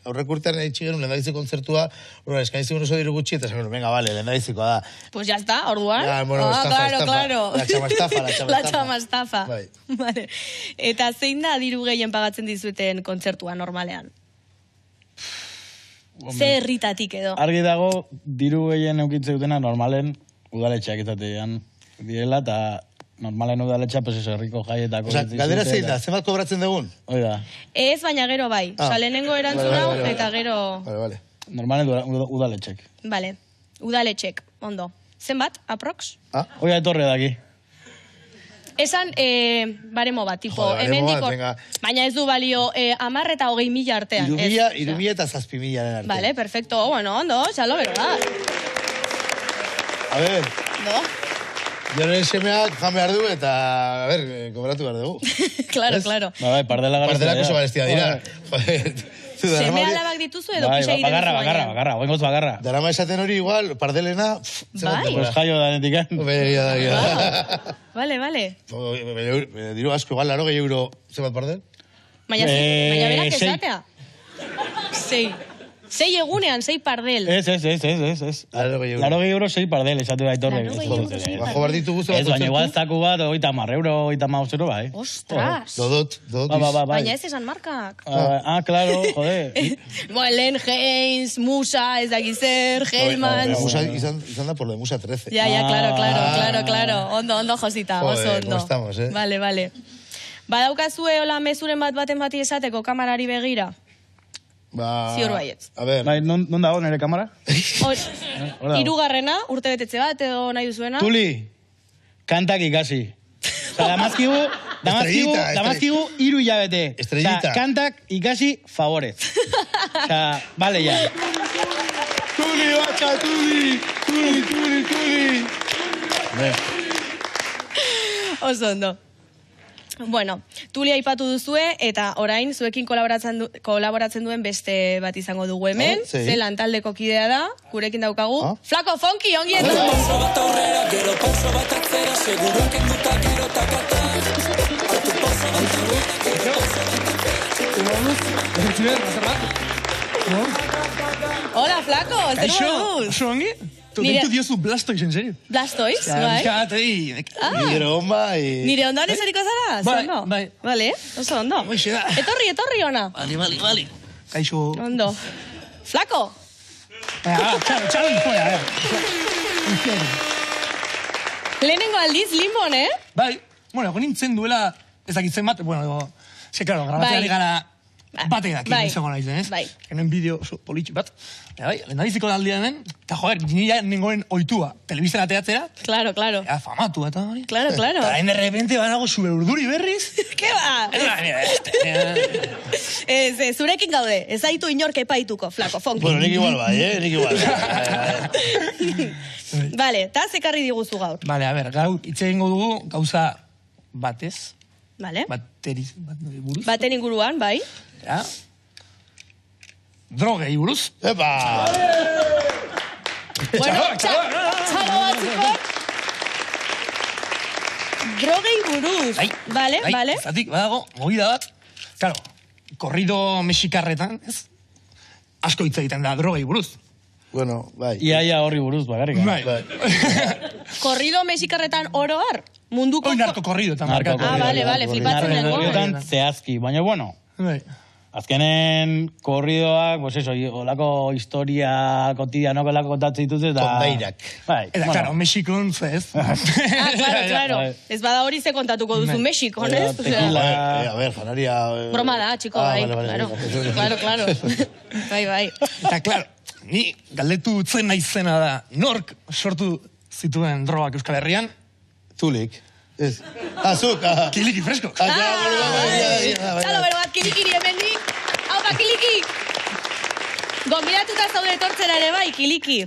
aurreko urtean eitxigerun lehendabiziko kontzertua, eskainizik oso diru gutxi, eta esan, venga, vale, lehendabizikoa da. Pues ya está, orduan. Claro. La txama estafa. Bai. Vale. Eta zein da diru gehien pagatzen dizueten kontzertua normalean? Ze herritatik edo? Argi dago, diru gehien eukitze dutena normalen udaletxeak izatean direla, eta normalen udaletxa, pues eso, herriko jaietako. Osa, galdera zein da, zenbat kobratzen dugun? Oida. Ez, baina gero bai. Osa, lehenengo erantzun hau, eta gero... Vale. Normalen udaletxek. Vale, udaletxek, ondo. Zenbat, aprox? Oida etorre daki. Esan, baremo bat, tipo, baina ez du balio 10 eta 20.000 artean. 3.000 eta 7.000 artean. Vale, perfecto, bueno, ondo, xalo, bero da. A ver. No? Joren semeak jan behar du eta, a ver, kobratu behar dugu. Claro. Bai, pardelak oso garestia dira. Seme alabak dituzu edo pixa egiten duzu baina? Bagarra, oingoz bagarra. Darama esaten hori igual, pardelena... Bai? Pues jaio da netikan. Vale. Diru asko, igual, €80, zenbat pardel? Baina berak esatea? 6 egunean, 6 pardel. Ez. €80, 6 pardel, esatu da Aitorre. Bajo bar ditugu zenbat. Ez, baina igual zaku bat, €30, €50, bai. Ostras. Dodot. Baina ez esan markak. Claro, joder. Len Haynes, Musa, ez dakizer, Hellman. Musa izan da por lo de Musa 13. Ya, claro. Ondo, Josita, oso ondo. Estamos, Vale. Badaukazue hola mezuren baten bati esateko kamarari begira? Ziur baietz. A ver. Non dago nire kamara? Hirugarrena, urte betetze bat edo nahi duzuena? Tuli, kantak ikasi. Damazkigu 3 hilabete. Estrellita. Kantak ikasi favorez. Vale ya. Tuli, bacha, Tuli. Oso ondo. Bueno, Tuli aipatu duzue, eta orain zuekin kolaboratzen duen beste bat izango dugu hemen. Zelan taldeko kidea da, gurekin daukagu. Flako Fonki, ongi edo! Pauso bat aurrera, gero pauso bat atzera, seguro kenduta gero takata. Hola, Flako, zer moduz? Oso ongi? Deitu diozu Blastoiz, en serio? Blastoiz, bai. Nire onda, Nire ondoan esariko zara? Bai. Vale, oso ondo. Etorri ona. Vale. Kaixo. Ondo. Flako? Txalo, fuera, Lehenengo aldiz, limon, Bai, bueno, egon nintzen duela ezakitzen bat, bueno, claro, grabatzeari gara batek daki, izango nahi zen, ez? Bai. Genen bideo oso politxi bat. Bai, lehendabiziko aldia hemen, eta joder, nire nengoen oitua, telebizten ateatzera. Claro. Famatu eta hori. Claro. Eta hain de repente banago zure urduri berriz. Ke ba? Zurekin gaude, ez zaitu inork epaituko, flako, fonki. Bueno, nik igual bai, nik igual. Vale, eta zekarri diguzu gaur. Vale, a ber, gaur hitz egingo dugu gauza batez. Vale. Buruz. Baten inguruan, bai. Ja. Drogei buruz. Epa! Bueno, txalo batzukok. Drogei buruz. Vale. Zatik, badago, movida bat. Claro, korrido mexikarretan, ez? Asko hitz egiten da drogei buruz. Bueno, bai. Iaia horri buruz, bakarrik. Bai. Korrido mexikarretan oroar? Munduko... Hoi narko korrido eta markatu. Vale, flipatzen dengo. Narko zehazki, baina bueno. Azkenen korridoak, pues eso, olako historia kotidianoko olako kontatzen dituz eta... Kondairak. Bai. Eta, claro, Mexikon, ez? Claro. Ez bada hori ze kontatuko duzu Mexikon, ez? A ver, janaria... Broma da, txiko, bai. Claro. Bai. Eta, claro, ni galdetu zen naizena da, nork sortu zituen drogak Euskal Herrian? Tulik. Ez. Azuk. Kiliki fresko. Txalo, bero bat, kilikiri hemendik. Haupa, kiliki! Gonbidatuta zaude etortzera ere bai, kiliki.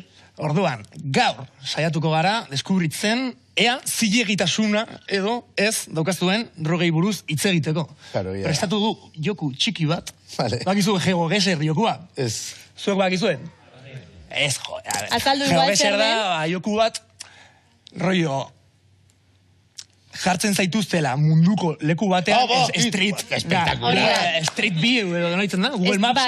Orduan, gaur saiatuko gara deskubritzen ea zilegitasuna edo ez daukaztuen drogei buruz hitz egiteko. Prestatu du joku txiki bat. Bakizu GeoGuessr jokua? Ez. Zuek bakizuen? Ez, jo. Azaldu igual zer den? GeoGuessr da joku bat rollo jartzen zaituztela munduko leku batean, street view, edo noitzen da, Google Maps,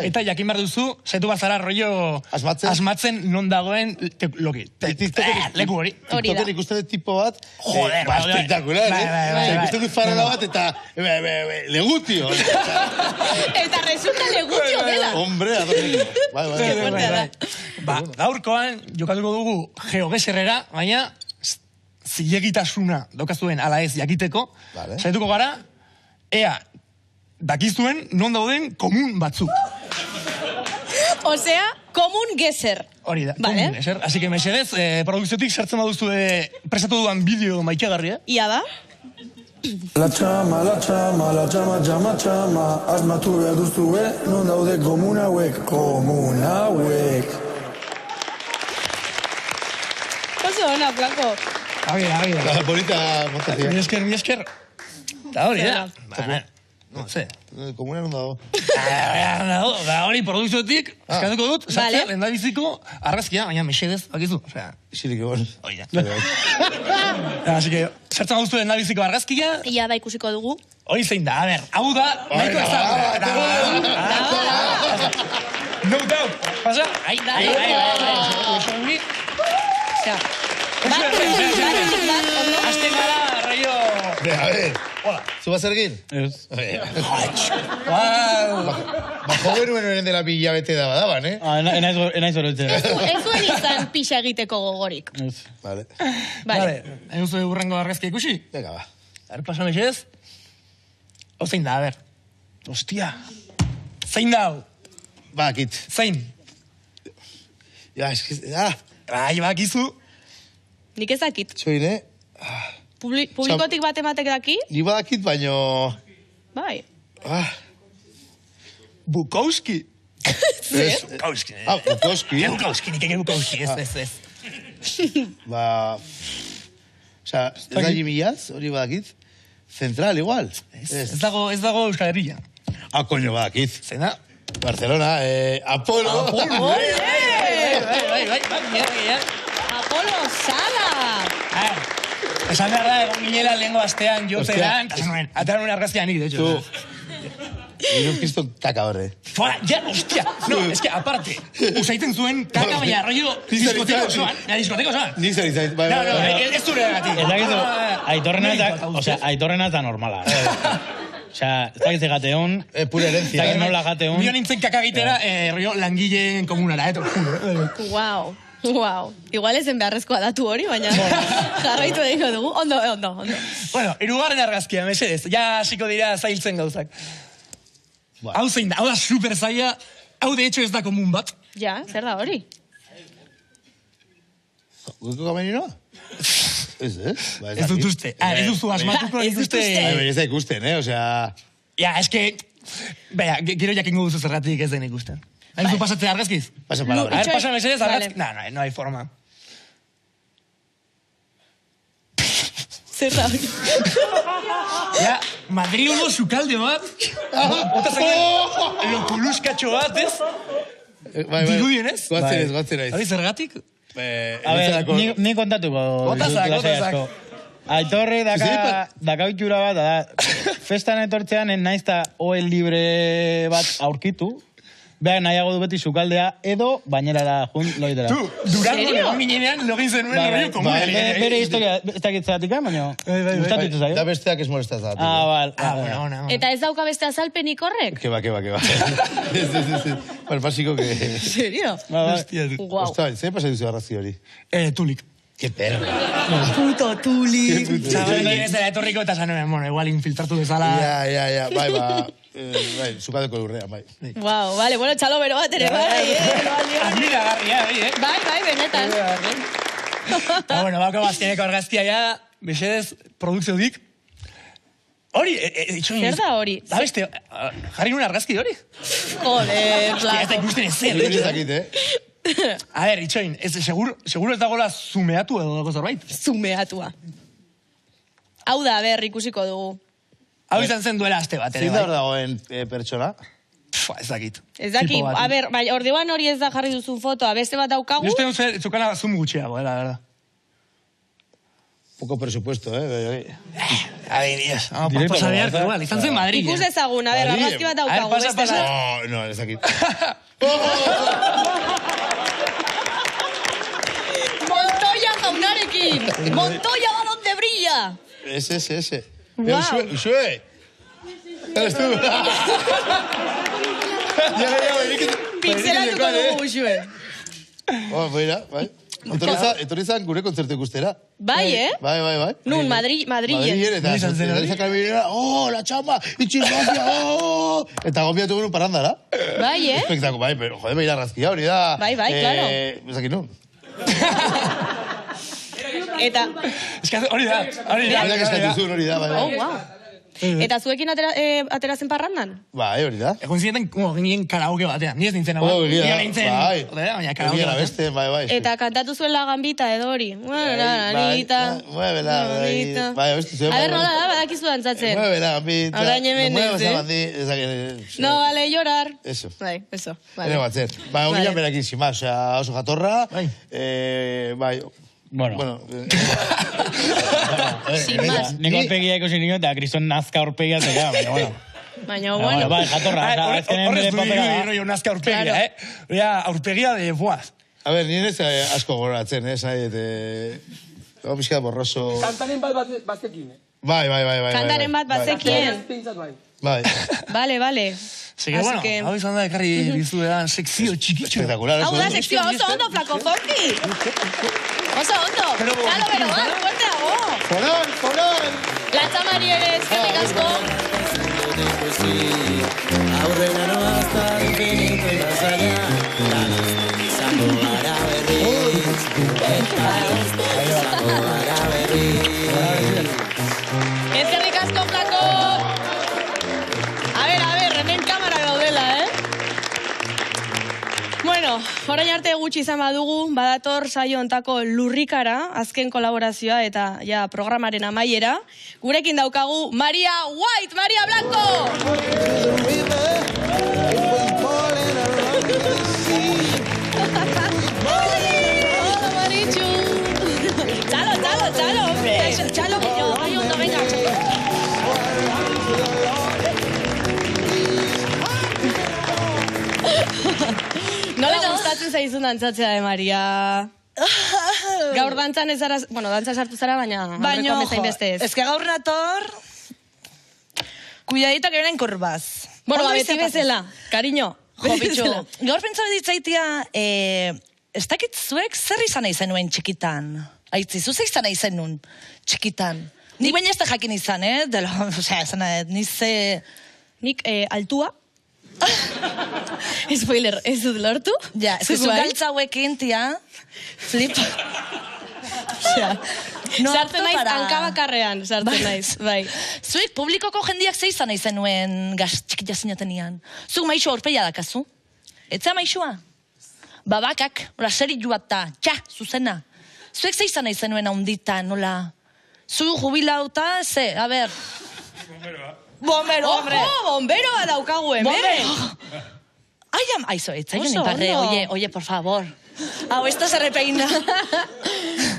eta jakin behar duzu, zaitu bazara rollo asmatzen non dagoen leku hori. TikToker ikusten dut tipo bat, joder, espektakular, ikusten dut farala bat, eta legutio. Eta resulta legutio dela. Hombre, adorriko. Gaurkoan, jokatuko dugu GeoGuessrera, baina zilegitasuna daukazuen ala ez jakiteko, saituko gara, ea, dakizuen non dauden komun batzuk. Osea, komun geser. Hori da, komun geser. Así que mesedez, produkziotik sartzen baduzu prestatu duan bideo maikagarria. Ia da? La chama, asmatu behar duzue, non daude komun hauek. Oso ona, Blanco. Agira. Bonita montazio. Mi esker. Eta hori da. No sé. Komuna non dago. Da hori produkziotik, eskatuko dut, sartzea, lehendabiziko argazkia, baina mesedez, bakizu. Isirik egon. Hori da. Así que, sartzen baduzu lehendabiziko argazkia. Ia da ikusiko dugu. Hori zein da, a ber, hau da, nahiko ezaguna. No doubt. Pasa? Azten gara, raio... A ver, zuba zergin? Ez. Bajo genuen dela bila bete da badaban, Enaiz orotzen. Ez zuen izan pixa egiteko gogorik. Ez. Vale. Hain duzu urrengo argazkia ikusi? Venga, ba. A ver, pasa mexez. Hau zein da, a ver. Hostia. Zein da hau? Bakit. Zein? Ja, eskiz... Bai, bakizu. Nik ezakit. Txoin, Publikotik bat ematek daki? Ni badakit, baino... Bai. Bukowski. Ez. Bukowski. Bukowski. Bukowski, nik ege Bukowski, ez. Ba... Osa, ez da Jimmy Jazz, hori badakit? Central, igual. Ez dago Euskal Herria. Koño, badakit. Zein da? Barcelona, Apolo. Bai. Apolo Sala. Esan behar da, egon ginela lehenko astean joteran, ataran una argazkia nik, de hecho. Nire un piston kaka horre. Fora, ja, hostia. No, es que, aparte, usaiten zuen kaka, baina rollo diskoteko zoan. Ni zer izait. No, ez dure gati. Ez dakizu, aitorrena eta normala. Osea, ez dakiz gateun. Pura herencia. Ez dakiz nola gateun. Bio nintzen kakagitera, rollo langileen komunara, Wow. Wow, igual ezen beharrezkoa datu hori, baina jarraitu egingo dugu. Ondo. Bueno, hirugarren argazkia, mesedez. Ja hasiko dira zailtzen gauzak. Hau zein da, hau da super zaila, hau de hecho ez da komun bat. Ja, zer da hori? Guiko kameninoa? Ez dut uste. Ez duzu asmatuko dituzte. Ez da ikusten, osea... Ja, eske... Baina, gero jakingo duzu zerratik ez den ikusten. Hain zu pasatzea argazkiz? Pasa palabra. A ver, pasa mesedez argazkiz. No hay forma. Zer da hori? Ja, Madrid uno sukalde bat. Ota zen, lokuluskatxo bat, ez? Digudien, ez? Goatzen ez. Hori zergatik? A ver, ni kontatuko. Otazak. Aitorre daka itxura bat, da, festan etortzean naizta OL libre bat aurkitu, behar nahiago du beti sukaldea, edo bainerara jun loitera. Durango egon ginean login zenuen horrio komunari. Bere historia, ez dakitzatik, baina gustatutu zaio. Da besteak ez molestaz da. Bueno. Eta ez dauka beste azalpenik horrek? Keba. Bueno, pasiko que... Serio? Guau. Zer pasa duzu arrazi hori? Tulik. Qué perro. Puto tulik. Zabalen ez dela etorriko eta zanuen, bueno, igual infiltratu bezala. Ja, bai, zukadeko lurrean, bai. Wow, vale, bueno, txalo bero bat ere, bai, Admiragarria, Bai, benetan. Eta, bueno, bako baztieneko argazkia ja, besedez, produkziodik. Hori, zer da hori? Da beste, jarri nuen argazki hori. Joder, Hostia, ez da ikusten ezer, A ver, itxoin, seguro ez dagoela zumeatu edo dago zerbait? Zumeatua. Hau da, ikusiko dugu. Hau izan zen duela aste bat, ere, bai? Zin dagoen pertsona? Ez dakit. Ez dakit, a ber, ordean hori ez da jarri duzun fotoa, beste bat daukagu? Justo egun zukana zum gutxiago, la verdad. Poco presupuesto, A ver, yes. Pasa behar, igual, izan zen Madrid. Ikus ezagun, a ber, argazki bat daukagu, beste bat. No, ez dakit. Montoya jaunarekin! Montoya va donde brilla! Ese. Wow. Usue! Eres tú. Pixelatuko dugu, Usue. Bai. Etorri zan gure kontzertu ikustera. Bai, Bai. Nun, Madrilen. Eta la chamba, itxilmafia, eta gombiatu gure parrandara. Bai, Espektako, bai, pero jode beira razkia, hori da. Bai, claro. Ezakit nun. Eta... Hori da. Hori da, bai. Oh, wow. Eta zuekin aterazen parrandan? Bai, hori da. Egon zinetan, ginen karaoke batean. Ni ez nintzen, baina karaoke batean. Bai. Eta kantatu zuen la gambita edo hori. Anita. Mueve la gambita. Bai, a ver, nola da, badakizu dantzatzen. Mueve la gambita. Orain hemen ez, No vale llorar. Eso. Bai, eso. Ere batzen. Bai, hori berakin zima, oso jatorra. Bai. Bueno. Sin más. Nik orpegia ikusi nio eta kriston nazka orpegia zeka, baina bueno. Bai, jatorra. Horrez du rollo nazka orpegia, aurpegia de boaz. A ver, nien ez asko goratzen, Hau pixka borroso... Kantaren bat bazekin, Bai. Kantaren bat bazekien. Bai. Vale. Así que bueno, hau izan da ekarri dizuedan sekzio txikitxo. Espectacular. Hau da sekzio oso ondo, Flaco Forti. Oso ondo. Txalo bero bat, fuerteago. Foron. Latza Mari ere, eskerrik asko. Aurrera no hasta infinito y más allá. Izango gara berriz. Izango gara berriz. Eskerrik asko, Flaco. A ver, hemen kamara gaudela, Bueno, orain arte gutxi izan badugu, badator saio hontako lurrikara, azken kolaborazioa eta ja programaren amaiera. Gurekin daukagu Maria White, Maria Blanco! Hola, Marichu! Txalo, hombre! Txalo, bai ondo, venga, Nola gustatzen zaizun dantzatzea de Maria? Gaur dantzan ez zara... Bueno, dantza sartu zara, baina... Baina, ez que gaur nator... Cuidadito que vienen curvas. Bueno, beti bezala, cariño. Jo, bitxo. Gaur pentsatu ditzaitia ez dakit zuek zer izan nahi zenuen txikitan? Aitzi, zu zer izan nahi zenuen txikitan? Nik baina ez da jakin izan, Osea, Nik altua. Spoiler, ez dut lortu. Ja, ez zu galtza hauekin, tia. Flip. Sartzen naiz, hankabakarrean sartzen naiz, bai. Zuek publikoko jendiak ze izan nahi zenuen txikita zinatenian. Zuk maixua aurpeia dakazu. Etzea maixua? Babakak, hola, seri juata, zuzena. Zuek ze izan nahi zenuen haunditan, nola? Zu jubilauta, ze, a ber. Bombero, hombre. Bomberoa daukagu hemen. Aizo, etzaio niparre, oye, por favor. Hau, esto se repeina.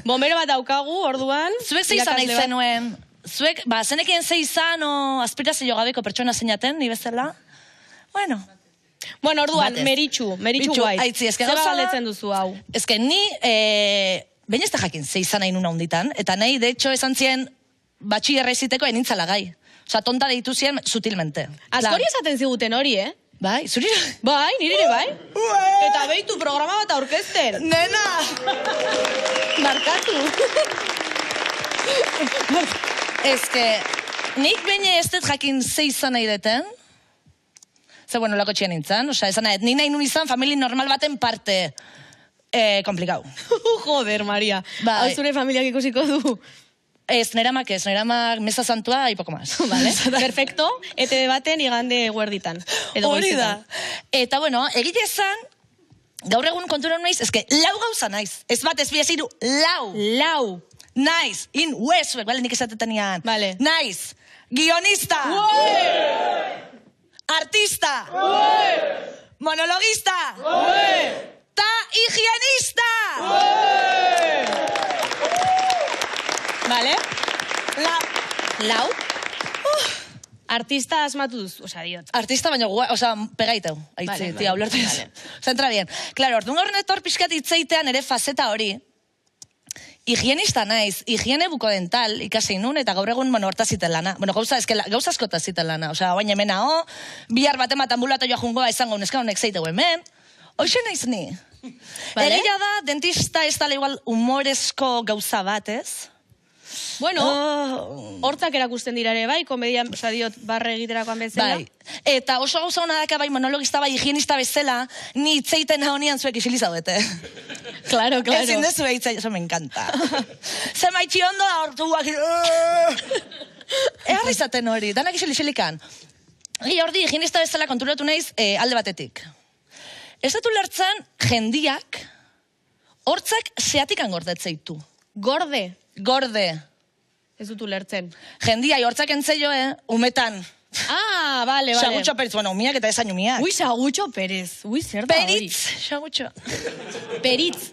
Bombero bat daukagu, orduan. Zuek ze izan nahi zenuen. Zuek, zenekien ze izan, o aspirazio gabeko pertsona zeinaten, ni bezala? Bueno, orduan, meritxu guai. Aitzi, zer galetzen duzu, hau? Ezke, ni, baina ez da jakin ze izan nahi nuna hunditan, eta nahi, de hecho, esan zien, batxillerra iziteko enintzala gai. Osa, tonta deitu zien, sutilmente. Askori esaten ziguten hori, Bai, zuri? Bai, nire bai. Eta behitu programa bat aurkezten. Nena! Markatu. Ezke, nik baina ez dut jakin ze izan nahi deten. Ze, bueno, lako txien nintzen. Osa, esan nahi, nik nahi nun izan familia normal baten parte. Komplikau. Joder, Maria. Bai. Hau zure familiak ikusiko du. Ez, neramak meza santua y poco más. Vale, perfecto. ETV baten igande guerditan. Hori da. Eta, bueno, egile esan, gaur egun kontura naiz, eske, lau gauza naiz. Ez bat, ez bi, ez iru, lau. Naiz, in huesuek, bale, nik esatetanian. Vale. Naiz, guionista. Artista. Monologista. Ta higienista. Vale? Lau? Artista asmatu duz, osa, diot. Artista baina, osa, pegaiteu. Aitzi, tia, ulertu ez. Osa, entra bien. Claro, orduan horren etor pixkat itzeitean ere faceta hori, higienista naiz, higiene bukodental ikasi nun, eta gaur egun, bueno, hortaziten lana. Bueno, gauza askota ziten lana. Osa, baina hemena, bihar batemat ambulatoioa jungoa izango neska honek zeiteu hemen. Hoxe naiz ni. Egia da, dentista ez dala igual humorezko gauza bat, ez? Bueno, hortzak erakusten dira ere, bai, komedian, osa diot, barre egiterakoan bezala. Bai, eta oso gauza hona daka, bai, monologista, bai, higienista bezala, ni itzeiten haunian zuek isilizauete. Claro. Ezin dezu eitzai, eso me encanta. Zemaitxi ondo da hortuak. Eharri zaten hori, danak isil-isilikan. Hordi, higienista bezala konturatu naiz alde batetik. Ez dut ulertzen jendiak hortzak zeatikan gordetzeitu. Gorde. Ez dut ulertzen. Jendiai hortzak entzeio, umetan. Ah, vale. Sagutxo Perez, bueno, umiak eta esain umiak. Ui, Sagutxo Perez. Ui, zer da hori? Peritz, Sagutxo. Peritz,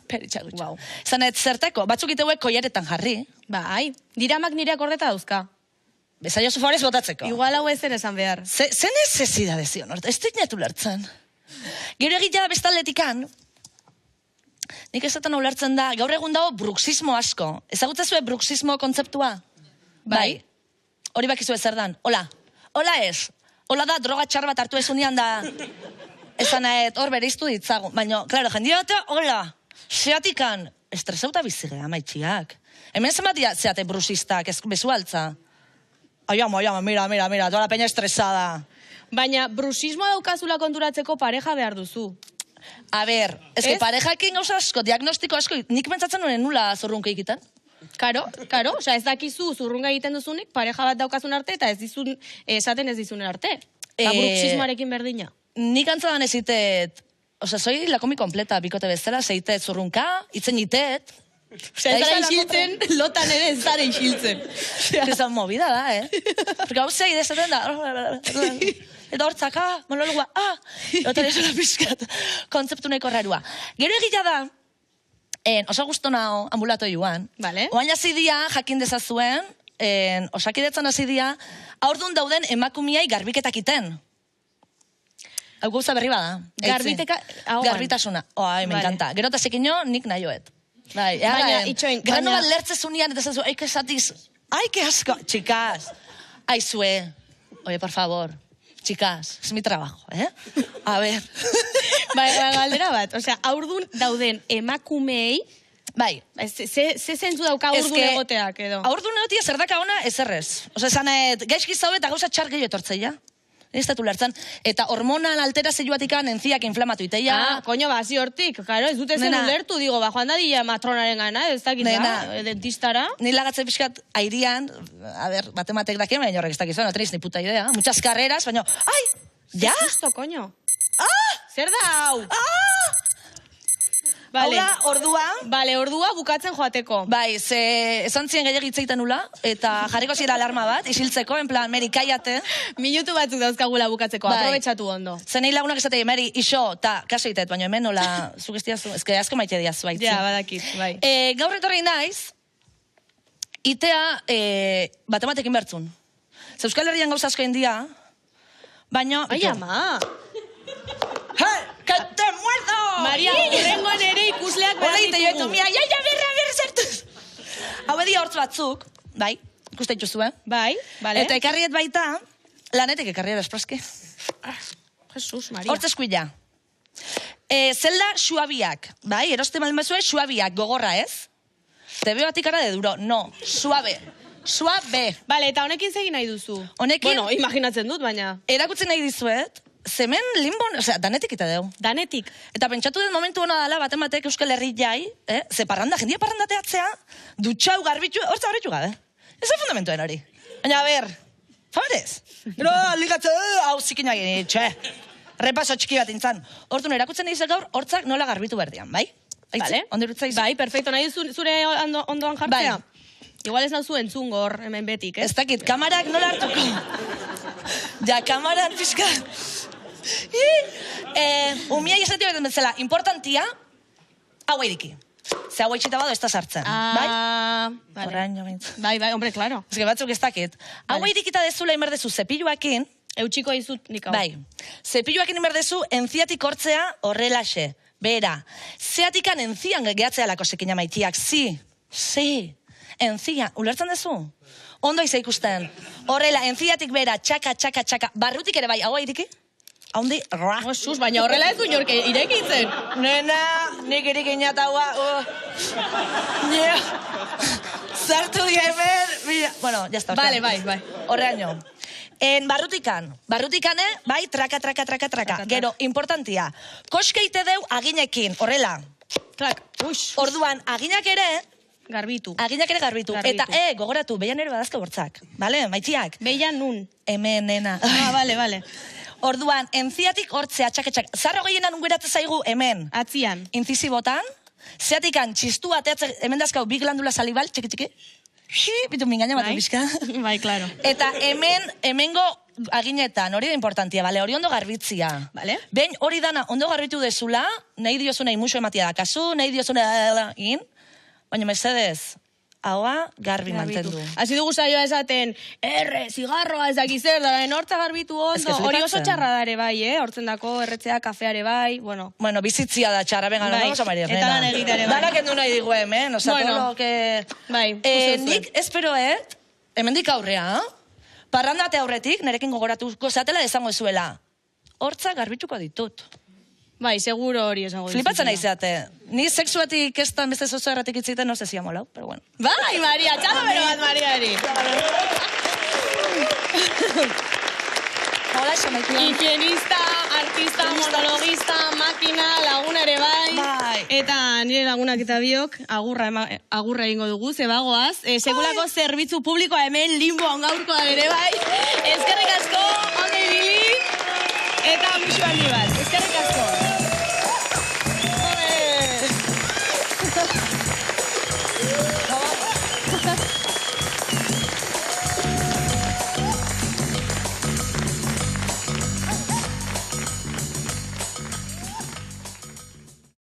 Sagutxo. Wow. Zanet, zerteko, batzuk iteuek koiaretan jarri. Bai, diramak nireak ordeta dauzka. Bezaio zufarez botatzeko. Igual hau ezen esan behar. Ze necesidade zion, ez dut netu lertzen. Gero egitea bestaletikan, nik esaten ulertzen da, gaur egun dago bruxismo asko. Ezagutzezue bruxismo kontzeptua? Bai. Hori bakizu zer dan. Hola ez. Hola da, droga txar bat hartu ezunean da. Esan hor bere iztu ditzagun. Baina, klaro, jendia batea, hola. Zeatikan, estresauta bizigea, maitxiak. Hemen zematia zeate bruxistak, bezu altza. Aiamo, mira, toda la peña estresada. Baina, bruxismoa daukazula konturatzeko pareja behar duzu. A ber, ezke parejakin gauza asko, diagnostiko asko, nik pentsatzen nuen nula zurrunka ikitan. Karo, oza, ez dakizu zurrunga egiten duzunik, pareja bat daukazun arte, eta esaten ez dizunen arte. Eta bruxismoarekin berdina. Nik antzadan ezitet, oza, soy la komi kompleta, bikote bezala, zeitet zurrunka, itzen itet. Oza, ez zara isiltzen, lotan ere ez zara isiltzen. Ezan movida da, Porque hau zei dezaten da, eta hortzaka, monologua, eta ez da pizkat, kontzeptu nahiko rarua. Gero egila da, oso gusto nao ambulatoioan, oain azidia jakin dezazuen, osakidetzan azidia, aurdun dauden emakumiai garbiketak iten. Hau gauza berri bada. Garbitasuna. Me encanta. Gero eta zekino, nik nahioet. Baina, itxoin. Grano bat lertzezunean, eta zazu, que esatiz, que asko, chicas, aizue, oye, por favor, chicas, es mi trabajo, A ver. Bai, galdera bat. Osea, aurdun dauden emakumeei, bai. Ze zentzu dauka aurdun egoteak, edo? Aurdun egotea zer daka ona, ezerrez. Osea, esanet, gaizki zaude eta gauza txar gehiago etortzeia. Ez da tulertzen. Eta hormonal alterazioatikan entziak inflamatu iteia. Ah, koño, zi hortik. Claro, ez dute zen ulertu, digo, joan dadila matronaren gana, ez dakit da, dentistara. Ni lagatze pixkat airian, a ver, matematek dakien, baina horrek ez dakit no tenéis ni puta idea. Muchas carreras, baina, ai, ja? Justo, koño. Ah! Zer da, hau? Ah! Vale. Hau da, ordua. Vale, ordua bukatzen joateko. Bai, esan zien gehiagitzeiten nula, eta jarriko zira alarma bat, isiltzeko, en plan, Meri, kaiate. Minutu batzuk dauzkagula bukatzeko, aprobetxatu ondo. Zenei lagunak esatei, Meri, iso, ta, kaso itet, baina hemen nola, sugestiazu, ezke asko maite diazu, baitzi. Ja, badakit, bai. Gaur etorri naiz, itea batematekin bertzun. Ze Euskal Herrian gauza asko india, baina... Ai, ama! ¡Que te muerdo! Maria, horrengoan ere ikusleak behar ditugu. Mira, berra zertuz. Hau edia hortz batzuk, bai, ikuste dituzue. Bai, bale. Eta ekarriet baita, lanetek ekarriet espraske. Jesus, Maria. Hortz eskuila. Zelda suabiak, bai, eroste malmezue suabiak, gogorra ez? Tebe batik ara de duro, no, suabe. Suabe. Bale, eta honekin zegin nahi duzu? Honekin... Bueno, imaginatzen dut, baina... Erakutzen nahi dizuet, zemen limbon, osea, danetik eta deu. Danetik. Eta pentsatu den momentu hona dala, batek Euskal Herri jai, ze parranda, jendia parrandateatzea, dutxau, garbitu, hortza garbitu gabe. Ez da fundamentuen hori. Baina, a ber, favorez? Gero, ligatze, hau zikin egin, txe. Repaso txiki bat intzan. Hortun, erakutzen nahi gaur, hortzak nola garbitu berdian, bai? Vale. Ondirutza izu? Bai, perfecto, nahi zure ondoan jartzea? Igual ez nauzu entzun gor, hemen betik, Ez dakit, kamarak nola hartuko? Ja, kamaran pixka... Umia jesati beten bezala, importantia, hau ediki. Ze hau eitxita bado ez da sartzen, bai? Vale. Bai, hombre, claro. Ez que batzuk ez dakit. Hau edikita dezula inberdezu zepilluakin, eutxiko izut nik hau. Bai. Zepilluakin inberdezu entziatik hortzea horrelaxe. Bera, zeatikan entzian gehatzea lako sekina maitiak. Si. Entzia, ulertzen dezu? Ondo izan ikusten. Horrela, entziatik bera, txaka. Barrutik ere bai, hau ediki? Haundi, ra. Sus, baina horrela ez du inorke irekitzen. Nena, nik irikin jataua. Zartu diemen. Bueno, jazta. Vale, bai. Horreaino. En barrutikane, bai, traka. Gero, importantia. Koskeite deu aginekin, horrela. Trak, orduan, aginak ere... Garbitu. Aginak ere garbitu. Eta, gogoratu, behian ere badazka bortzak. Bale, maitziak? Behian nun. Hemen, nena. Bale. Orduan, entziatik hortzea, txak. Zarro gehienan ungeratze zaigu hemen. Atzian. Inzizibotan. Zeatikan, txistu ateatze, hemen dazkau, bi glandula salibal, txiki. Bitu mingaina batu bizka. Bai, claro. Eta hemengo aginetan, hori da importantia, bale, hori ondo garbitzia. Bale. Ben hori dana ondo garbitu dezula, nahi diozuna imuso ematia dakazu, nahi diozuna baina mesedez, haua garbi mantendu. Hasi dugu saioa esaten, zigarroa ezakizer, da hortza garbitu ondo. Hori oso txarra dare bai, hortzen dako erretzea, kafeare bai, bueno. Bueno, bizitzia da txarra, venga, no vamos a María. Eta lan egitare bai. Danak endu nahi digu hemen, oza, todo lo que... Bai, nik esperoet, hemendik aurrea, parrandate aurretik, nerekin gogoratuko zatela esango zuela. Hortza garbituko ditut. Bai, seguro hori esango ditut. Flipatzen nahi zeate. Ni sexuatik estan beste zozo erratik itziten, no sé si amolau, pero bueno. Bai, Maria, txalo bero bat, Mariari. Hola, xamaitua. Higienista, artista, monologista, makina, laguna ere bai. Eta nire lagunak eta biok, agurra egingo dugu, zebagoaz. Sekulako zerbitzu publikoa hemen limboan gaurkoa ere bai. Eskerrik asko, ondo ibili. Eta musu handi bat. Eskerrik asko.